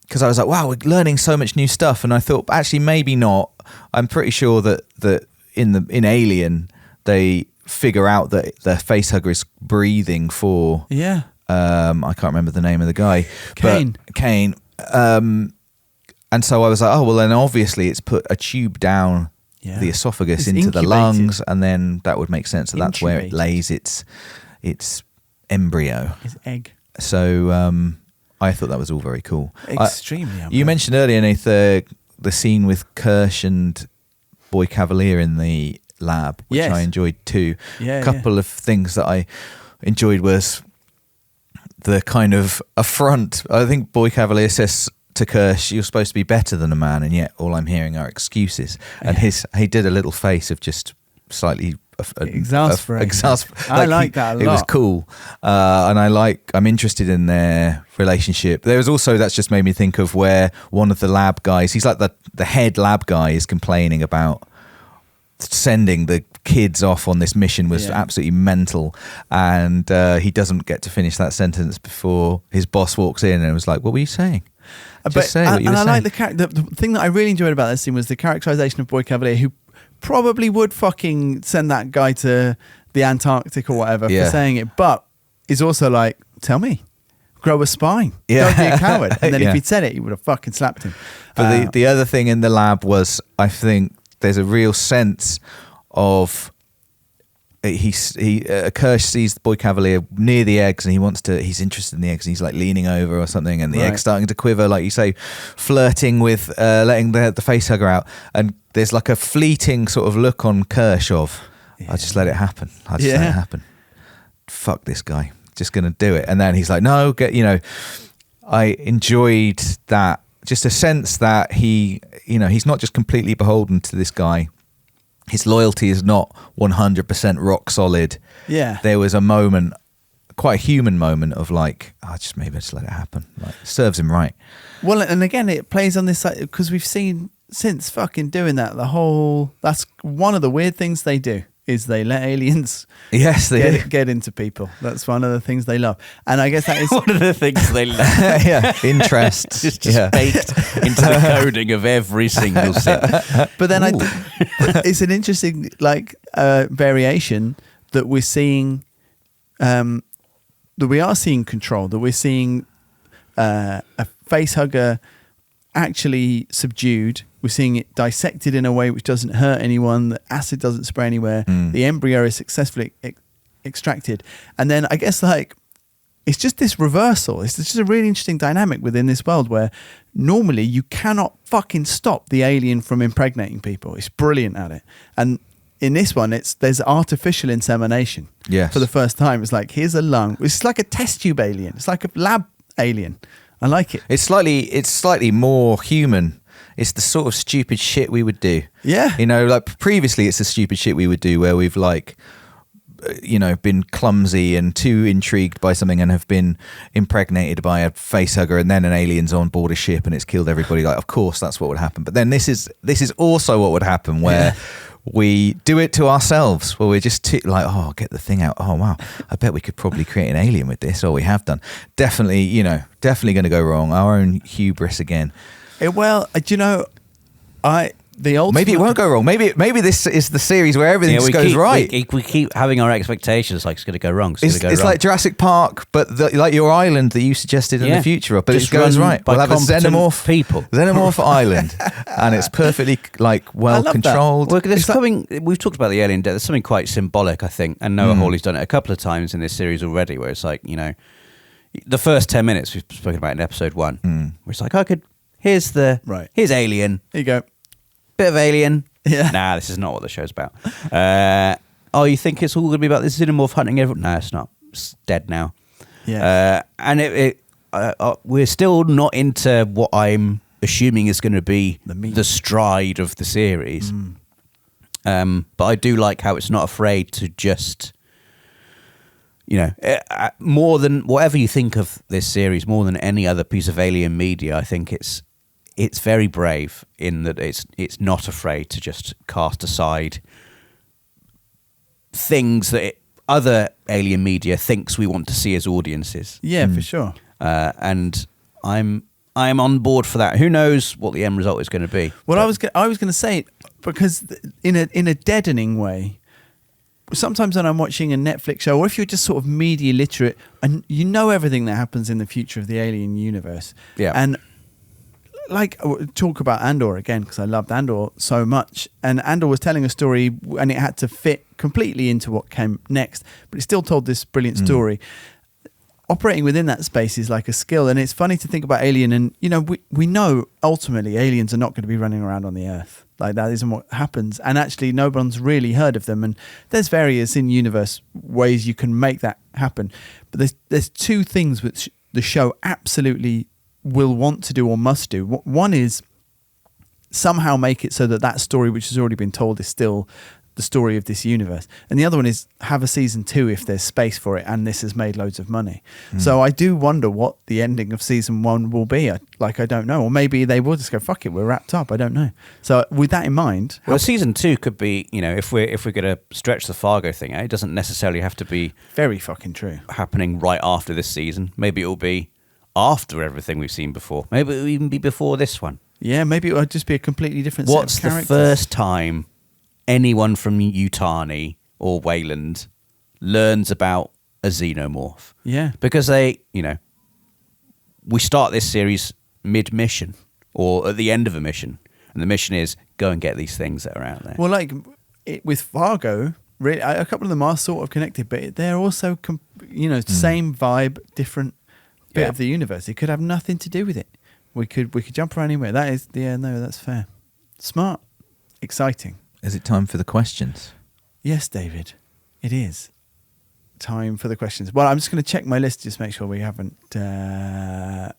Speaker 2: because I was like, wow, we're learning so much new stuff, and I thought actually maybe not. I'm pretty sure that in Alien they figure out that the facehugger is breathing for
Speaker 1: Yeah.
Speaker 2: I can't remember the name of the guy.
Speaker 1: Kane.
Speaker 2: But Kane. And so I was like, oh well, then obviously it's put a tube down the esophagus
Speaker 1: It's
Speaker 2: into the
Speaker 1: incubated.
Speaker 2: lungs, and then that would make sense. So that's where it
Speaker 1: Intubated.
Speaker 2: lays its embryo.
Speaker 1: His egg.
Speaker 2: So I thought that was all very cool.
Speaker 1: Extremely.
Speaker 2: You mentioned earlier, Nath, the scene with Kirsh and Boy Cavalier in the lab, which
Speaker 1: Yes.
Speaker 2: I enjoyed too.
Speaker 1: Yeah,
Speaker 2: A couple of things that I enjoyed was the kind of affront. I think Boy Cavalier says to Kirsh, you're supposed to be better than a man, and yet all I'm hearing are excuses. And he did a little face of just slightly
Speaker 1: Exasperated. I like that a
Speaker 2: It was
Speaker 1: lot.
Speaker 2: cool, and I'm interested in their relationship. There was also, that's just made me think of where one of the lab guys, he's like the head lab guy, is complaining about sending the kids off on this mission was absolutely mental, and he doesn't get to finish that sentence before his boss walks in and was like, what were you saying? Just say what you were saying.
Speaker 1: I like the thing that I really enjoyed about this scene was the characterization of Boy Cavalier, who probably would fucking send that guy to the Antarctic or whatever for saying it, but is also like, tell me, grow a spine, don't be a coward. And then if he'd said it, he would have fucking slapped him.
Speaker 2: But the other thing in the lab was, I think there's a real sense of Kirsh sees Boy Cavalier near the eggs, and he's interested in the eggs, and he's like leaning over or something, and the egg's starting to quiver, like you say, flirting with letting the facehugger out, and there's like a fleeting sort of look on Kirsh of, I'll just let it happen. Let it happen. Fuck this guy. Just gonna do it. And then he's like, no, I enjoyed that. Just a sense that he's not just completely beholden to this guy. His loyalty is not 100% rock solid.
Speaker 1: Yeah.
Speaker 2: There was a moment, quite a human moment of like, maybe I just let it happen. Like, serves him right.
Speaker 1: Well, and again, it plays on this side because we've seen since fucking doing that, that's one of the weird things they do is they let aliens get into people. That's one of the things they love. And I guess that is
Speaker 3: one of the things they love.
Speaker 2: Interest.
Speaker 3: It's just baked into the coding of every single sin.
Speaker 1: But then it's an interesting variation that we're seeing, that we are seeing control, that we're seeing a facehugger actually subdued. We're seeing it dissected in a way which doesn't hurt anyone. The acid doesn't spray anywhere. The embryo is successfully extracted. And then I guess it's just this reversal. It's just a really interesting dynamic within this world where normally you cannot fucking stop the alien from impregnating people. It's brilliant at it. And in this one, there's artificial insemination.
Speaker 2: Yes.
Speaker 1: For the first time. It's like, here's a lung. It's like a test tube alien. It's like a lab alien. I like it.
Speaker 2: It's slightly more human. It's the sort of stupid shit we would do.
Speaker 1: Yeah.
Speaker 2: Like previously it's the stupid shit we would do where we've like been clumsy and too intrigued by something and have been impregnated by a facehugger, and then an alien's on board a ship and it's killed everybody. Like, of course, that's what would happen. But then this is also what would happen, where we do it to ourselves, where we're just get the thing out. Oh wow, I bet we could probably create an alien with this, or we have done. Definitely going to go wrong. Our own hubris again. Maybe it won't go wrong. Maybe this is the series where everything just goes right.
Speaker 3: We keep having our expectations like it's going to go wrong.
Speaker 2: It's like Jurassic Park, but like your island that you suggested in the future, but it goes right. We'll have a xenomorph island, and it's perfectly well controlled.
Speaker 3: Well, we've talked about the alien death. There's something quite symbolic, I think, and Noah Hawley's done it a couple of times in this series already, where it's like, the first 10 minutes we've spoken about in episode 1, where it's like, here's Alien.
Speaker 1: Here you go.
Speaker 3: Bit of Alien.
Speaker 1: Yeah.
Speaker 3: Nah, this is not what the show's about. You think it's all going to be about this xenomorph hunting everyone? No, it's not. It's dead now.
Speaker 1: Yeah.
Speaker 3: And we're still not into what I'm assuming is going to be the stride of the series. But I do like how it's not afraid to just, more than whatever you think of this series, more than any other piece of alien media, I think it's very brave in that it's not afraid to just cast aside things that other alien media thinks we want to see as audiences.
Speaker 1: Yeah, for sure.
Speaker 3: And I'm on board for that. Who knows what the end result is going to be?
Speaker 1: Well, I was going to say, because in a deadening way, sometimes when I'm watching a Netflix show, or if you're just sort of media literate and you know everything that happens in the future of the alien universe, and talk about Andor again, because I loved Andor so much, and Andor was telling a story and it had to fit completely into what came next, but it still told this brilliant story. Operating within that space is like a skill, and it's funny to think about Alien, and we know ultimately aliens are not going to be running around on the Earth. Like, that isn't what happens, and actually no one's really heard of them, and there's various in-universe ways you can make that happen, but there's two things which the show absolutely will want to do or must do. One is somehow make it so that story which has already been told is still the story of this universe, and the other one is have a season 2 if there's space for it and this has made loads of money. So I do wonder what the ending of season 1 will be. I don't know, or maybe they will just go, fuck it, we're wrapped up. I don't know. So with that in mind,
Speaker 3: season 2 could be, if we're going to stretch the Fargo thing out, it doesn't necessarily have to be
Speaker 1: very fucking true
Speaker 3: happening right after this season. Maybe it'll be after everything we've seen before. Maybe it'll even be before this one.
Speaker 1: Yeah, maybe it'll just be a completely different
Speaker 3: What's
Speaker 1: set of characters.
Speaker 3: The first time anyone from Utani or Wayland learns about a xenomorph?
Speaker 1: Yeah.
Speaker 3: Because they, we start this series mid-mission or at the end of a mission, and the mission is go and get these things that are out there.
Speaker 1: Well, with Fargo, really, a couple of them are sort of connected, but they're also, same vibe, different bit of the universe. It could have nothing to do with it. We could jump around anywhere. That is, that's fair. Smart, exciting.
Speaker 2: Is it time for the questions?
Speaker 1: Yes, David, it is time for the questions. Well, I'm just going to check my list, just make sure we haven't. No,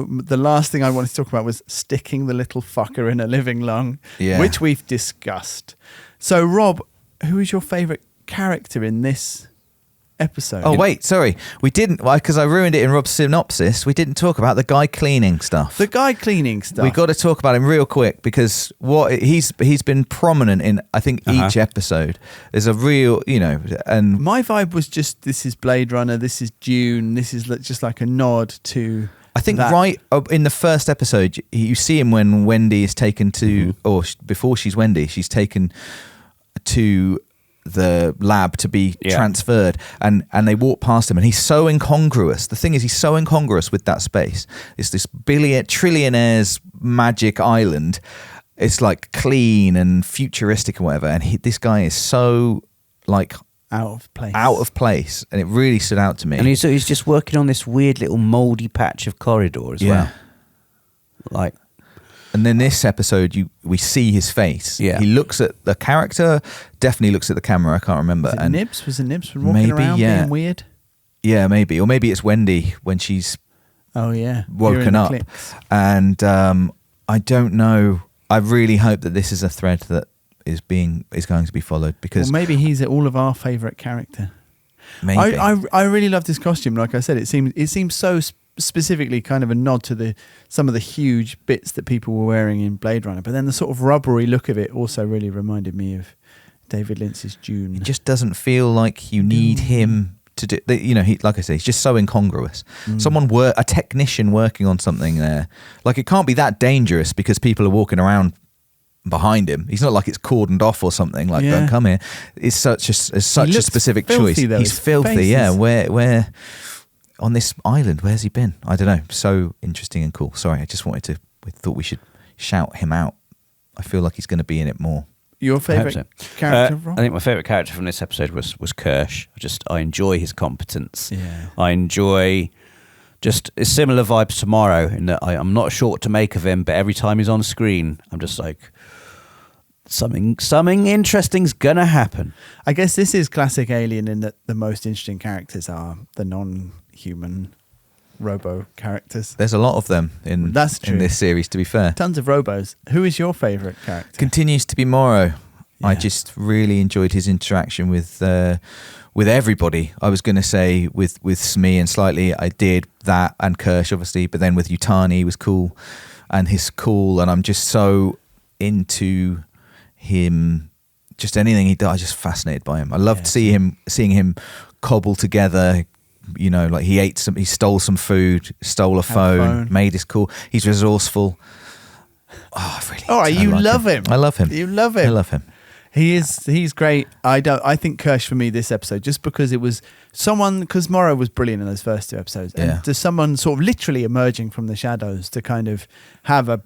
Speaker 1: the last thing I wanted to talk about was sticking the little fucker in a living lung, which we've discussed. So, Rob, who is your favourite character in this episode?
Speaker 2: Oh, wait, sorry. We didn't, because I ruined it in Rob's synopsis. We didn't talk about the guy cleaning stuff.
Speaker 1: The guy cleaning stuff.
Speaker 2: We got to talk about him real quick, because he's been prominent in, I think, each episode. There's a real, and
Speaker 1: my vibe was just, this is Blade Runner, this is Dune, this is just like a nod to.
Speaker 2: I think right in the first episode, you see him when Wendy is taken to, or before she's Wendy, she's taken to the lab to be transferred, and they walk past him, and he's so incongruous. The thing is, he's so incongruous with that space. It's this trillionaire's magic island. It's like clean and futuristic and whatever, and this guy is so out of place, and it really stood out to me.
Speaker 3: And he's just working on this weird little mouldy patch of corridor as well.
Speaker 2: And then this episode, we see his face. Yeah. He looks at the character, definitely looks at the camera. I can't remember.
Speaker 1: Was it Nibs? Was it Nibs walking around being weird?
Speaker 2: Yeah, maybe. Or maybe it's Wendy when she's woken up.
Speaker 1: Clicks.
Speaker 2: And I don't know. I really hope that this is a thread that is going to be followed, because
Speaker 1: maybe he's all of our favourite character.
Speaker 2: maybe
Speaker 1: I really loved his costume. Like I said, it seemed so specifically kind of a nod to some of the huge bits that people were wearing in Blade Runner. But then the sort of rubbery look of it also really reminded me of David Lynch's Dune.
Speaker 2: it just doesn't feel like you need him to do. Like I say, he's just so incongruous. A technician working on something there, like it can't be that dangerous because people are walking around behind him. He's not like it's cordoned off or something. Like, don't come here. It's such a specific choice.
Speaker 1: Though.
Speaker 2: He's filthy.
Speaker 1: Faces.
Speaker 2: Yeah, where on this island? Where's he been? I don't know. So interesting and cool. Sorry, I just thought we should shout him out. I feel like he's going to be in it more.
Speaker 1: Your favourite character, Rob?
Speaker 3: I think my favourite character from this episode was Kirsh. I enjoy his competence.
Speaker 1: Yeah.
Speaker 3: I enjoy just similar vibes to Morrow in that I'm not sure what to make of him, but every time he's on screen, I'm just like, something interesting's gonna happen.
Speaker 1: I guess this is classic Alien in that the most interesting characters are the non-human robo characters.
Speaker 2: There's a lot of them in this series, to be fair.
Speaker 1: Tons of robos. Who is your favourite character?
Speaker 2: Continues to be Morrow.
Speaker 1: Yeah.
Speaker 2: I just really enjoyed his interaction with everybody. I was going to say with Smee and Slightly, I did that, and Kirsh obviously, but then with Yutani was cool, and he's cool, and I'm just so into him. Just anything he does, I'm just fascinated by him. I loved seeing him cobble together. Like he stole some food, stole a phone, made this cool. He's resourceful. Oh, I really.
Speaker 1: All right, you love him.
Speaker 2: I love him.
Speaker 1: You love him.
Speaker 2: I love him.
Speaker 1: He's great. I think Kirsh for me this episode, just because it was because Morrow was brilliant in those first 2 episodes, and to someone sort of literally emerging from the shadows to kind of have a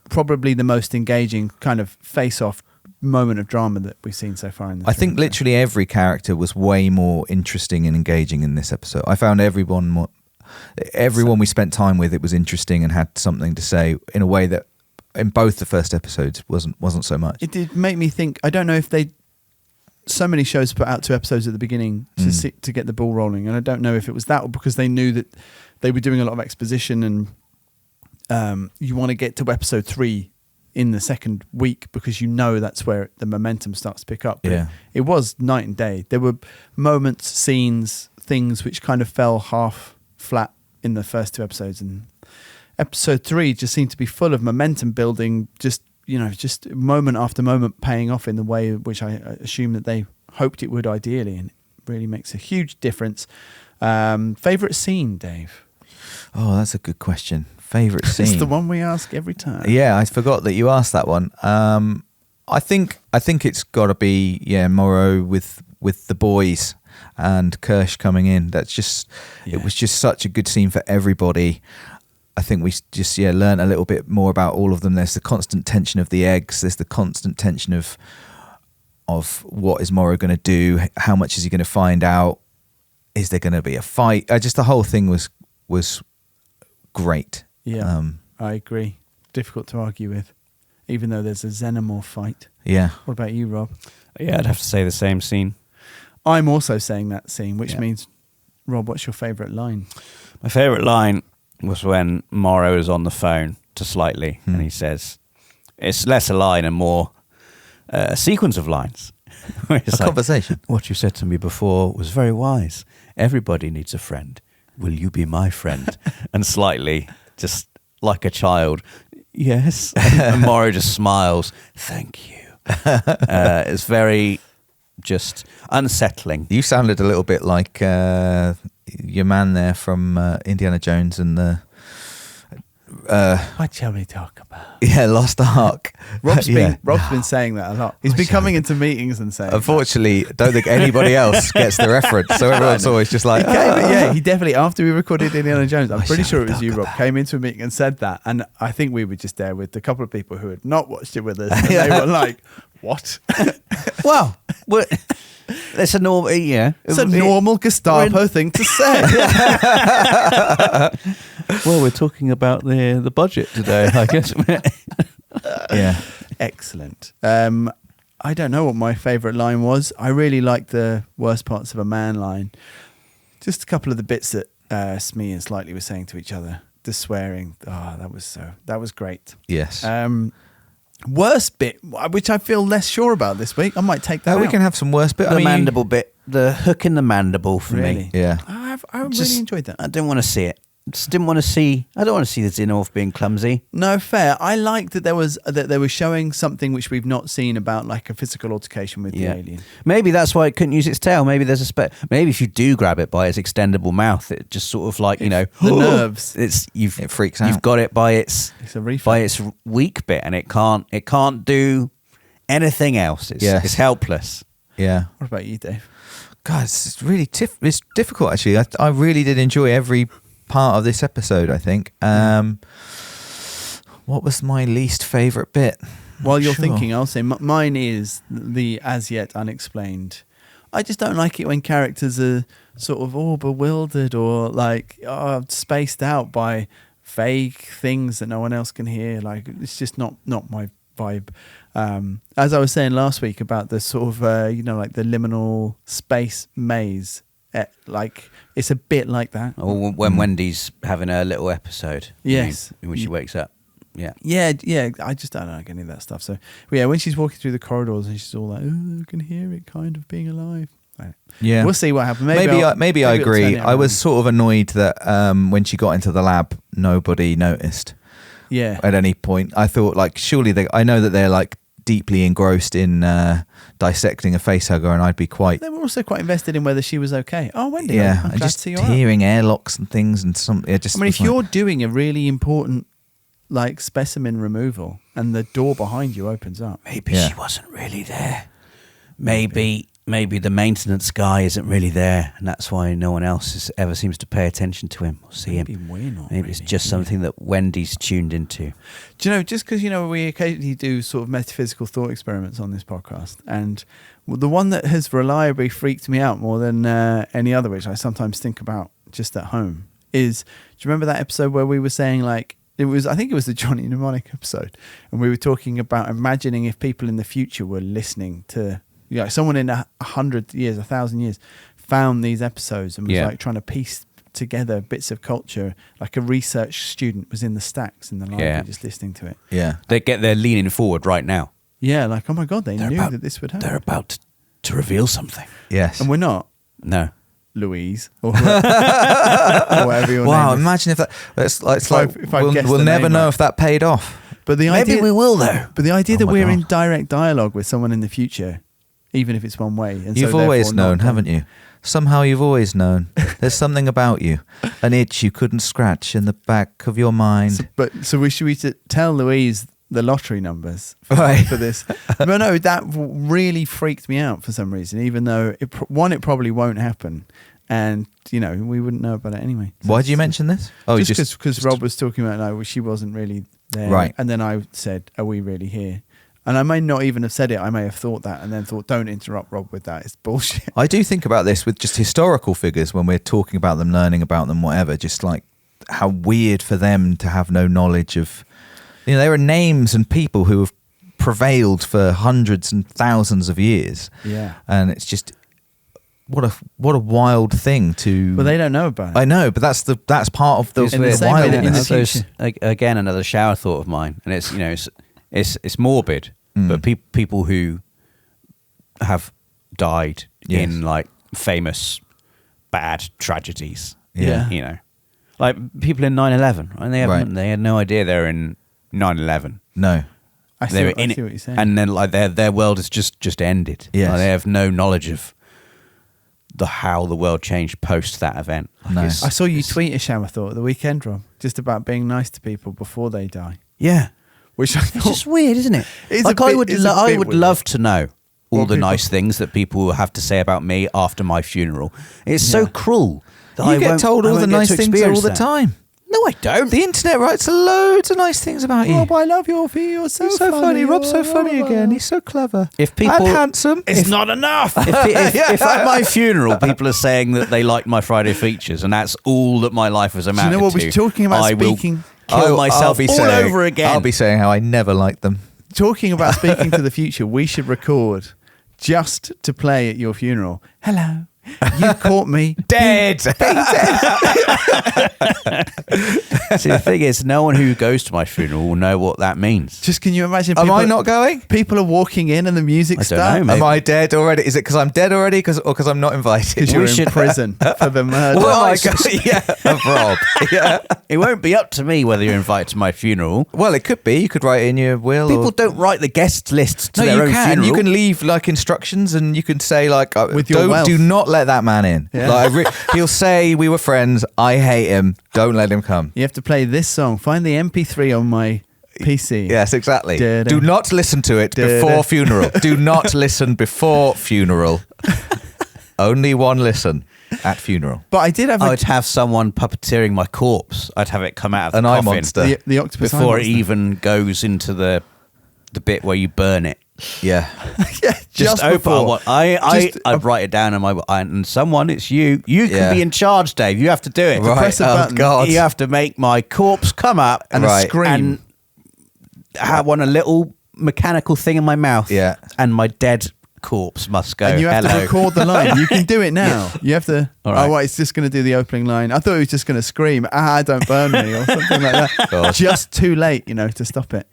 Speaker 1: probably the most engaging kind of face-off moment of drama that we've seen so far in this.
Speaker 2: I think literally every character was way more interesting and engaging in this episode. I found everyone we spent time with, it was interesting and had something to say in a way that in both the first episodes wasn't so much. It
Speaker 1: did make me think. I don't know if so many shows put out 2 episodes at the beginning to get the ball rolling, and I don't know if it was that or because they knew that they were doing a lot of exposition, and you want to get to episode 3 in the second week because that's where the momentum starts to pick up. But it was night and day. There were moments, scenes, things which kind of fell half flat in the first 2 episodes, and episode 3 just seemed to be full of momentum building, just moment after moment paying off in the way which I assume that they hoped it would ideally, and it really makes a huge difference. Favourite scene, Dave?
Speaker 2: Oh, that's a good question. Favourite scene?
Speaker 1: It's the one we ask every time.
Speaker 2: Yeah, I forgot that you asked that one. I think it's got to be Morrow with the boys and Kirsh coming in. That's just it was just such a good scene for everybody. I think we just learn a little bit more about all of them. There's the constant tension of the eggs. There's the constant tension of what is Morrow going to do? How much is he going to find out? Is there going to be a fight? Just the whole thing was great.
Speaker 1: Yeah, I agree. Difficult to argue with, even though there's a xenomorph fight.
Speaker 2: Yeah.
Speaker 1: What about you, Rob?
Speaker 3: Yeah, I'd have to say the same scene.
Speaker 1: I'm also saying that scene, which means, Rob, what's your favourite line?
Speaker 3: My favourite line was when Morrow is on the phone to Slightly, and he says, it's less a line and more a sequence of lines. It's
Speaker 2: conversation.
Speaker 3: What you said to me before was very wise. Everybody needs a friend. Will you be my friend? And Slightly, just like a child, yes. And Morrow just smiles, thank you. It's very just unsettling.
Speaker 2: You sounded a little bit like your man there from Indiana Jones and the
Speaker 1: what shall we talk about?
Speaker 2: Yeah, Lost Ark.
Speaker 1: Rob's been saying that a lot. He's been coming into meetings and saying.
Speaker 2: Unfortunately, I don't think anybody else gets the reference. So everyone's always just like,
Speaker 1: he definitely, after we recorded Indiana Jones, I'm pretty sure it was you, Rob, came into a meeting and said that, and I think we were just there with a couple of people who had not watched it with us, and they were like, "What?"
Speaker 3: Well, it's a normal,
Speaker 1: It's a normal Gestapo thing to say.
Speaker 3: Well, we're talking about the budget today, I guess.
Speaker 2: Yeah.
Speaker 1: Excellent. I don't know what my favourite line was. I really liked the worst parts of a man line. Just a couple of the bits that Smee and Slightly were saying to each other. The swearing. Oh, that was great.
Speaker 2: Yes.
Speaker 1: Worst bit, which I feel less sure about this week. I might take that out.
Speaker 2: We can have some worse bit.
Speaker 3: The mandible bit, the hook in the mandible for me.
Speaker 2: Yeah.
Speaker 1: I really enjoyed that.
Speaker 3: I didn't want to see it. Just didn't want to see. I don't want to see the xenomorph being clumsy.
Speaker 1: No, fair. I liked that they were showing something which we've not seen about, like a physical altercation with the alien.
Speaker 3: Maybe that's why it couldn't use its tail. Maybe there's maybe if you do grab it by its extendable mouth, it just sort of like
Speaker 1: the nerves.
Speaker 2: It freaks out.
Speaker 3: You've got it by its
Speaker 1: a reflex.
Speaker 3: by its weak bit, and it can't do anything else. It's helpless.
Speaker 2: Yeah.
Speaker 1: What about you, Dave?
Speaker 2: God, it's really it's difficult actually. I really did enjoy every part of this episode, I think. What was my least favourite bit?
Speaker 1: While you're thinking, I'll say mine is the as yet unexplained. I just don't like it when characters are sort of all bewildered or like spaced out by vague things that no one else can hear. Like, it's just not my vibe. As I was saying last week about the sort of like the liminal space maze, like it's a bit like that.
Speaker 3: Or when Wendy's having her little episode.
Speaker 1: Yes.
Speaker 3: When she wakes up. Yeah.
Speaker 1: Yeah. I just don't like any of that stuff. So yeah, when she's walking through the corridors and she's all like, "Oh, I can hear it kind of being alive."
Speaker 2: Yeah,
Speaker 1: we'll see what happens.
Speaker 2: Maybe I agree. I was sort of annoyed that when she got into the lab, nobody noticed.
Speaker 1: Yeah.
Speaker 2: At any point, I thought like surely I know that they're like deeply engrossed in dissecting a facehugger, and I'd be quite.
Speaker 1: They were also quite invested in whether she was okay. Oh, Wendy.
Speaker 2: Yeah,
Speaker 1: I'm
Speaker 2: and
Speaker 1: glad
Speaker 2: just
Speaker 1: to see you
Speaker 2: hearing airlocks and things and some. It just.
Speaker 1: I mean, if you're doing a really important like specimen removal and the door behind you opens up,
Speaker 3: maybe she wasn't really there. Maybe the maintenance guy isn't really there, and that's why no one else ever seems to pay attention to him or see him. Maybe it's just something that Wendy's tuned into.
Speaker 1: Do you know, just because, we occasionally do sort of metaphysical thought experiments on this podcast, and the one that has reliably freaked me out more than any other, which I sometimes think about just at home, is, do you remember that episode where we were saying like, I think it was the Johnny Mnemonic episode, and we were talking about imagining if people in the future were listening to, someone in 100 years, 1,000 years, found these episodes and was like trying to piece together bits of culture. Like a research student was in the stacks in the library just listening to it.
Speaker 2: Yeah,
Speaker 3: they're leaning forward right now.
Speaker 1: Yeah, like, oh my God, they knew that this would happen.
Speaker 3: They're about to reveal something.
Speaker 2: Yes,
Speaker 1: and we're not.
Speaker 3: No.
Speaker 1: Louise or whatever your name is.
Speaker 2: Imagine if that. It's like
Speaker 1: if
Speaker 2: we'll never know if that paid off.
Speaker 1: But
Speaker 3: maybe we will though.
Speaker 1: But the idea that we're in direct dialogue with someone in the future, even if it's one way, and
Speaker 2: you've always known, haven't you? Somehow you've always known. There's something about you, an itch you couldn't scratch in the back of your mind.
Speaker 1: So we should tell Louise the lottery numbers for this. But no, that really freaked me out for some reason, even though it probably won't happen, and we wouldn't know about it anyway. So
Speaker 2: why did you mention this? Oh,
Speaker 1: just because Rob was talking about she wasn't really there,
Speaker 2: right?
Speaker 1: And then I said, "Are we really here?" And I may not even have said it. I may have thought that, and then thought, "Don't interrupt Rob with that. It's bullshit."
Speaker 2: I do think about this with just historical figures when we're talking about them, learning about them, whatever. Just like how weird for them to have no knowledge of. There are names and people who have prevailed for hundreds and thousands of years.
Speaker 1: Yeah.
Speaker 2: And it's just what a wild thing to.
Speaker 1: But they don't know about it.
Speaker 2: I know, but that's part of the wildness.
Speaker 3: Again, another shower thought of mine, and it's morbid, but people who have died in like famous bad tragedies.
Speaker 1: Yeah.
Speaker 3: Like people in 9/11, and they had no idea they're in 9/11.
Speaker 2: No,
Speaker 1: they were in it, what you're saying.
Speaker 3: And then like their world has just ended.
Speaker 2: Yes.
Speaker 3: Like, they have no knowledge of how the world changed post that event. Like
Speaker 1: I saw you tweet a shower thought at the weekend, Rob, just about being nice to people before they die.
Speaker 3: Yeah,
Speaker 1: which I thought,
Speaker 3: it's just weird, isn't it?
Speaker 1: I
Speaker 3: would love to know all the nice things that people will have to say about me after my funeral. It's so cruel.
Speaker 2: You get told all the nice things all the time.
Speaker 3: No, I don't.
Speaker 2: The internet writes loads of nice things about you.
Speaker 1: Rob, I love your feet. You're so funny.
Speaker 2: Rob's so funny again. He's so clever.
Speaker 3: If people,
Speaker 2: and handsome.
Speaker 1: It's not enough.
Speaker 3: If at my funeral people are saying that they liked my Friday features and that's all that my life has amounted to,
Speaker 1: you know what we're talking about? Speaking,
Speaker 3: kill myself all over again.
Speaker 2: I'll be saying how I never liked them.
Speaker 1: Talking about speaking to the future, we should record just to play at your funeral. Hello. You caught me
Speaker 2: Dead.
Speaker 3: See, the thing is, no one who goes to my funeral will know what that means.
Speaker 1: Just can you imagine?
Speaker 2: Am I not going?
Speaker 1: People are walking in and the music
Speaker 3: I don't
Speaker 1: starts.
Speaker 3: know, mate.
Speaker 2: Am I dead already? Is it because I'm dead already, or because I'm not invited?
Speaker 1: Because you're
Speaker 3: We
Speaker 1: in
Speaker 3: should-
Speaker 1: prison for the murder.
Speaker 2: Oh my God. Yeah, of Rob. Yeah.
Speaker 3: It won't be up to me whether you're invited to my funeral.
Speaker 2: Well, it could be. You could write it in your will.
Speaker 3: People
Speaker 2: or...
Speaker 3: don't write the guest lists to
Speaker 2: No,
Speaker 3: their
Speaker 2: you
Speaker 3: own
Speaker 2: can.
Speaker 3: funeral.
Speaker 2: You can leave like instructions, and you can say like,
Speaker 1: With your wealth.
Speaker 2: do not let that man in.
Speaker 1: Yeah.
Speaker 2: Like, he'll say we were friends. I hate him. Don't let him come.
Speaker 1: You have to play this song. Find the MP3 on my PC.
Speaker 2: Yes, exactly.
Speaker 1: Da-da.
Speaker 2: Do not listen to it
Speaker 1: Da-da.
Speaker 2: before funeral. Do not listen before funeral. Only one listen at funeral.
Speaker 1: But I did have
Speaker 3: I would have someone puppeteering my corpse. I'd have it come out of the
Speaker 2: An eye
Speaker 3: coffin
Speaker 2: monster.
Speaker 1: the octopus eye
Speaker 3: before it
Speaker 1: monster.
Speaker 3: even goes into the bit where you burn it.
Speaker 2: Yeah.
Speaker 1: Yeah,
Speaker 3: Just open.
Speaker 1: before.
Speaker 3: I'd write it down in my and someone. It's you. You can
Speaker 2: Yeah.
Speaker 3: be in charge, Dave. You have to do it.
Speaker 2: Right.
Speaker 1: press a
Speaker 2: Oh
Speaker 1: button.
Speaker 2: God.
Speaker 3: You have to make my corpse come up
Speaker 1: And
Speaker 2: Right.
Speaker 1: a scream.
Speaker 3: and have one a little mechanical thing in my mouth.
Speaker 2: Yeah.
Speaker 3: And my dead corpse must go.
Speaker 1: And you have
Speaker 3: Hello.
Speaker 1: to record the line. You can do it now. You have to.
Speaker 3: All right.
Speaker 1: Oh, well, it's just going to do the opening line. I thought it was just going to scream, don't burn me, or something like that.
Speaker 2: God.
Speaker 1: Just too late, to stop it.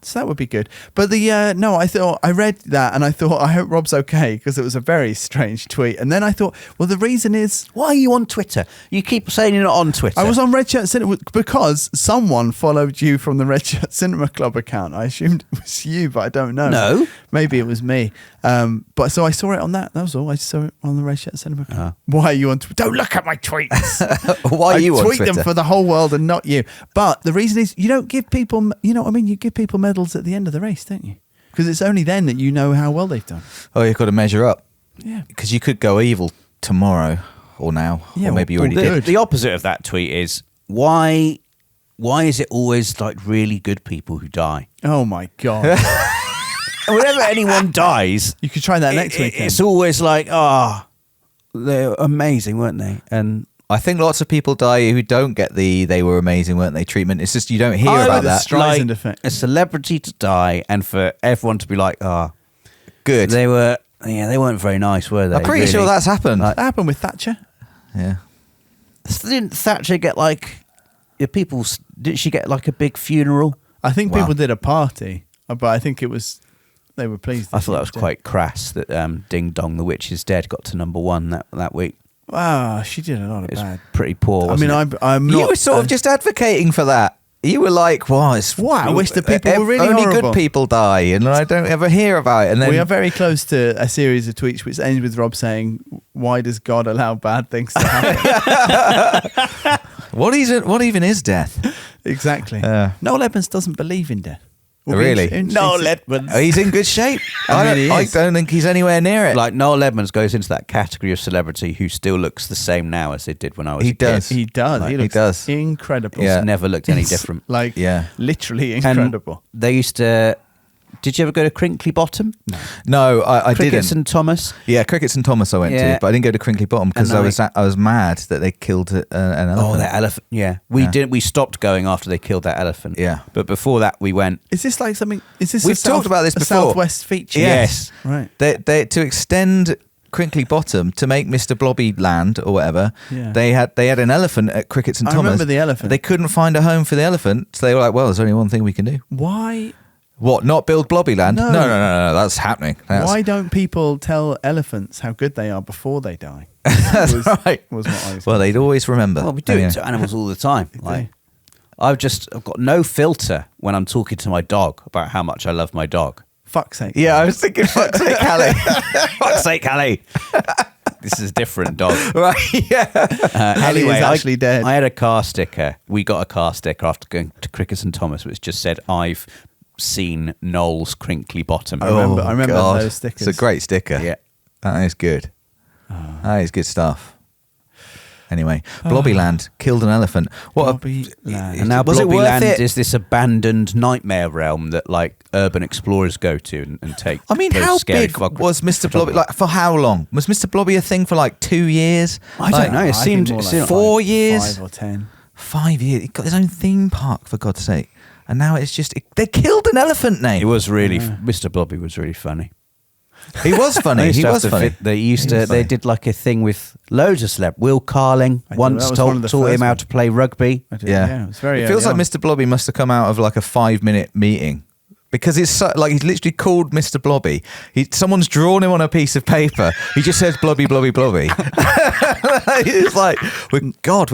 Speaker 1: So that would be good. But I read that and I thought, I hope Rob's okay, because it was a very strange tweet. And then I thought, well, the reason is
Speaker 3: Why are you on Twitter? You keep saying you're not on Twitter.
Speaker 1: I was on Red Shirt Cinema because someone followed you from the Red Shirt Cinema Club account. I assumed it was you, but I don't know.
Speaker 3: No.
Speaker 1: Maybe it was me. But so I saw it on that. That was all. I saw it on the Red Shirt Cinema Club. Why are you on Twitter? Don't look at my tweets.
Speaker 2: Why are you
Speaker 1: I
Speaker 2: on
Speaker 1: tweet
Speaker 2: Twitter?
Speaker 1: them for the whole world and not you. But the reason is you don't give people, you know what I mean? You give people medals at the end of the race, don't you? Because it's only then that you know how well they've done.
Speaker 2: Oh, you've got to measure up.
Speaker 1: Yeah.
Speaker 2: Because you could go evil tomorrow or now.
Speaker 1: Yeah,
Speaker 2: or maybe you
Speaker 1: or
Speaker 2: already
Speaker 1: good.
Speaker 2: did.
Speaker 3: The opposite of that tweet is why is it always like really good people who die?
Speaker 1: Oh my God.
Speaker 3: Whenever anyone dies,
Speaker 1: You could try that next weekend.
Speaker 3: it's always like, they're amazing, weren't they? And
Speaker 2: I think lots of people die who don't get the "they were amazing, weren't they" treatment. It's just you don't hear
Speaker 1: Oh,
Speaker 2: about
Speaker 1: the
Speaker 2: that.
Speaker 1: Streisand effect.
Speaker 3: a celebrity to die and for everyone to be like,
Speaker 2: Good.
Speaker 3: they weren't very nice, were they?
Speaker 2: I'm pretty
Speaker 3: really?
Speaker 2: sure that's happened.
Speaker 1: That happened with Thatcher.
Speaker 2: Yeah.
Speaker 3: Didn't Thatcher get like, didn't she get like a big funeral?
Speaker 1: I think
Speaker 2: Wow.
Speaker 1: people did a party, but I think they were pleased.
Speaker 3: I thought that was quite crass that Ding Dong the Witch is Dead got to number one that week.
Speaker 1: Wow, she did a lot of
Speaker 3: It was
Speaker 1: bad.
Speaker 3: pretty poor,
Speaker 1: I
Speaker 3: wasn't
Speaker 1: mean,
Speaker 3: it?
Speaker 1: I'm not.
Speaker 2: You were sort of just advocating for that. You were like, "Wow, it's
Speaker 1: Wow, I wish the people were really
Speaker 2: only
Speaker 1: horrible."
Speaker 2: good people die, and I don't ever hear about it." And then
Speaker 1: We are very close to a series of tweets which ends with Rob saying, "Why does God allow bad things to happen?"
Speaker 2: what even is death?
Speaker 1: Exactly.
Speaker 2: Yeah.
Speaker 1: Noel Edmonds doesn't believe in death.
Speaker 2: Really?
Speaker 3: Noel Edmonds.
Speaker 2: Oh, he's in good shape.
Speaker 1: I mean, he
Speaker 2: I
Speaker 1: is.
Speaker 2: don't think he's anywhere near it.
Speaker 3: Like Noel Edmonds goes into that category of celebrity who still looks the same now as they did when I was
Speaker 2: He
Speaker 3: a kid.
Speaker 2: does.
Speaker 1: He does.
Speaker 2: Like,
Speaker 1: he
Speaker 2: he
Speaker 1: looks
Speaker 2: does.
Speaker 1: incredible.
Speaker 2: Yeah.
Speaker 3: He's never looked any
Speaker 1: It's
Speaker 3: different.
Speaker 1: Like,
Speaker 2: Yeah.
Speaker 1: literally
Speaker 3: And
Speaker 1: incredible.
Speaker 3: they used to. Did you ever go to Crinkly Bottom?
Speaker 2: No, I
Speaker 3: Crickets
Speaker 2: didn't.
Speaker 3: and Thomas.
Speaker 2: Yeah, Crickets and Thomas I went
Speaker 3: Yeah.
Speaker 2: to, but I didn't go to Crinkly Bottom because
Speaker 3: And
Speaker 2: I was mad that they killed an elephant.
Speaker 3: Oh, that elephant! Yeah, we
Speaker 2: Yeah.
Speaker 3: didn't. We stopped going after they killed that elephant.
Speaker 2: Yeah.
Speaker 3: but before that, we went.
Speaker 1: Is this like something? Is this?
Speaker 2: We've talked about this
Speaker 1: a
Speaker 2: before.
Speaker 1: Southwest feature.
Speaker 3: Yes.
Speaker 1: Right.
Speaker 2: They to extend Crinkly Bottom to make Mr. Blobby land or whatever.
Speaker 1: Yeah.
Speaker 2: They had an elephant at Crickets and
Speaker 1: I
Speaker 2: Thomas.
Speaker 1: remember the elephant.
Speaker 2: They couldn't find a home for the elephant, so they were like, "Well, there's only one thing we can do."
Speaker 1: Why?
Speaker 2: What? Not build Blobby land?
Speaker 1: No.
Speaker 2: No. That's happening.
Speaker 1: Why don't people tell elephants how good they are before they die?
Speaker 2: That's
Speaker 1: was,
Speaker 2: right.
Speaker 1: Was what I was.
Speaker 2: Well, they'd always remember.
Speaker 3: Well, we do
Speaker 2: Anyway.
Speaker 3: it to animals all the time.
Speaker 1: do.
Speaker 3: Like, I've got no filter when I'm talking to my dog about how much I love my dog.
Speaker 1: Fuck's sake.
Speaker 2: Yeah, I was thinking, fuck's sake, Callie.
Speaker 3: Fuck's sake, Callie. This is a different dog.
Speaker 2: Right, yeah.
Speaker 1: Hallie is actually dead.
Speaker 3: I had a car sticker. We got a car sticker after going to Crickets and Thomas, which just said, "I've seen Noel's Crinkly Bottom."
Speaker 1: I remember
Speaker 2: God.
Speaker 1: those stickers.
Speaker 2: It's a great sticker.
Speaker 3: Yeah.
Speaker 2: That is good. That is good stuff. Anyway, Blobbyland killed an elephant. What?
Speaker 1: Blobbyland.
Speaker 3: And now
Speaker 2: Was it worth
Speaker 3: Blobbyland
Speaker 2: it?
Speaker 3: is this abandoned nightmare realm that like urban explorers go to and take.
Speaker 2: I mean,
Speaker 3: those
Speaker 2: how
Speaker 3: scary
Speaker 2: big
Speaker 3: photog-
Speaker 2: was Mr. Blobby?
Speaker 3: photography.
Speaker 2: Like, for how long? Was Mr. Blobby a thing for like 2 years?
Speaker 3: I don't know. It
Speaker 1: I think
Speaker 3: seemed,
Speaker 1: more
Speaker 3: it
Speaker 1: like
Speaker 3: seemed
Speaker 2: 4 years?
Speaker 1: 5 or 10.
Speaker 2: 5 years. He got his own theme park, for God's sake. And now it's just... they killed an elephant, Nate.
Speaker 3: It was really Mr. Blobby was really funny.
Speaker 2: He was funny. He was funny.
Speaker 3: They did like a thing with loads of celeb. Will Carling once taught him how to play rugby.
Speaker 2: Yeah,
Speaker 1: it was very.
Speaker 2: It feels like Mr. Blobby must have come out of like a 5-minute meeting. Because it's so, like he's literally called Mr. Blobby. Someone's drawn him on a piece of paper. He just says blobby, blobby, blobby. It's like, we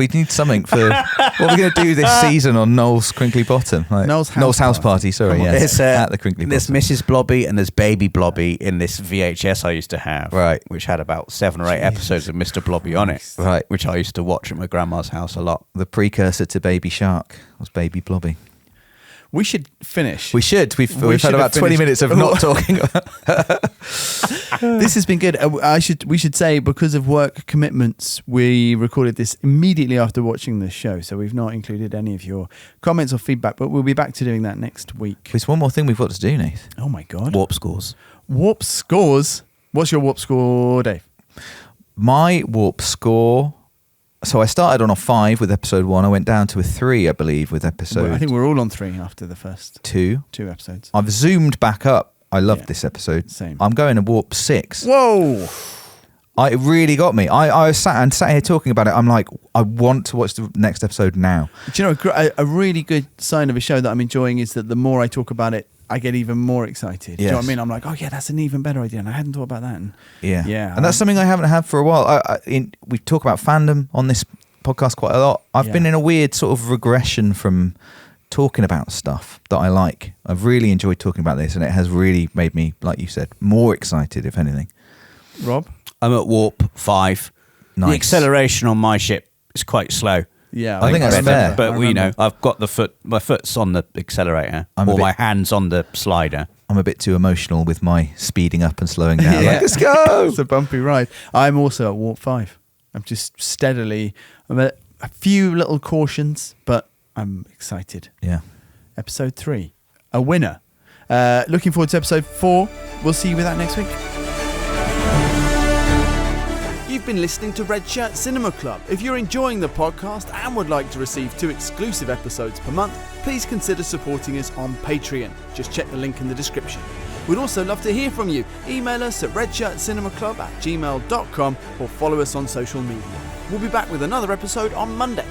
Speaker 2: need something for what we're going to do this season on Noel's Crinkly Bottom. Like, Noel's House Party. Sorry, yes, at the Crinkly Bottom.
Speaker 3: There's Mrs. Blobby and there's Baby Blobby in this VHS I used to have,
Speaker 2: right?
Speaker 3: Which had about 7 or 8 episodes of Mr. Blobby on it,
Speaker 2: right?
Speaker 3: Which I used to watch at my grandma's house a lot.
Speaker 2: The precursor to Baby Shark was Baby Blobby.
Speaker 1: We should finish.
Speaker 2: We should. We've had about 20 minutes of not talking.
Speaker 1: This has been good. We should say, because of work commitments, we recorded this immediately after watching the show, so we've not included any of your comments or feedback, but we'll be back to doing that next week.
Speaker 2: There's one more thing we've got to do, Nath.
Speaker 1: Oh my God.
Speaker 3: Warp scores.
Speaker 1: Warp scores? What's your warp score, Dave?
Speaker 2: My warp score... So I started on a 5 with episode 1. I went down to a 3, I believe, with episode...
Speaker 1: Well, I think we're all on 3 after the first
Speaker 2: 2
Speaker 1: episodes.
Speaker 2: I've zoomed back up. I loved this episode.
Speaker 1: Same.
Speaker 2: I'm going to warp 6.
Speaker 1: Whoa!
Speaker 2: It really got me. I was sat here talking about it. I'm like, I want to watch the next episode now.
Speaker 1: Do you know, a really good sign of a show that I'm enjoying is that the more I talk about it, I get even more excited. Yes. Do you know what I mean? I'm like, oh yeah, that's an even better idea, and I hadn't thought about that. And
Speaker 2: and that's something I haven't had for a while. We talk about fandom on this podcast quite a lot. I've been in a weird sort of regression from talking about stuff that I like. I've really enjoyed talking about this, and it has really made me, like you said, more excited, if anything.
Speaker 1: Rob?
Speaker 3: I'm at warp 5.
Speaker 2: Nice.
Speaker 3: The acceleration on my ship is quite slow.
Speaker 1: Yeah,
Speaker 2: I think that's fair.
Speaker 3: But I've got my foot's on the accelerator, my hand's on the slider.
Speaker 2: I'm a bit too emotional with my speeding up and slowing down.
Speaker 1: Yeah.
Speaker 2: Like, let's go!
Speaker 1: It's a bumpy ride. I'm also at warp 5. I'm just steadily... I'm at a few little cautions, but I'm excited.
Speaker 2: Yeah.
Speaker 1: Episode 3. A winner. Looking forward to episode 4. We'll see you with that next week. You've been listening to Red Shirt Cinema Club. If you're enjoying the podcast and would like to receive 2 exclusive episodes per month, please consider supporting us on Patreon. Just check the link in the description. We'd also love to hear from you. Email us at redshirtcinemaclub@gmail.com or follow us on social media. We'll be back with another episode on Monday.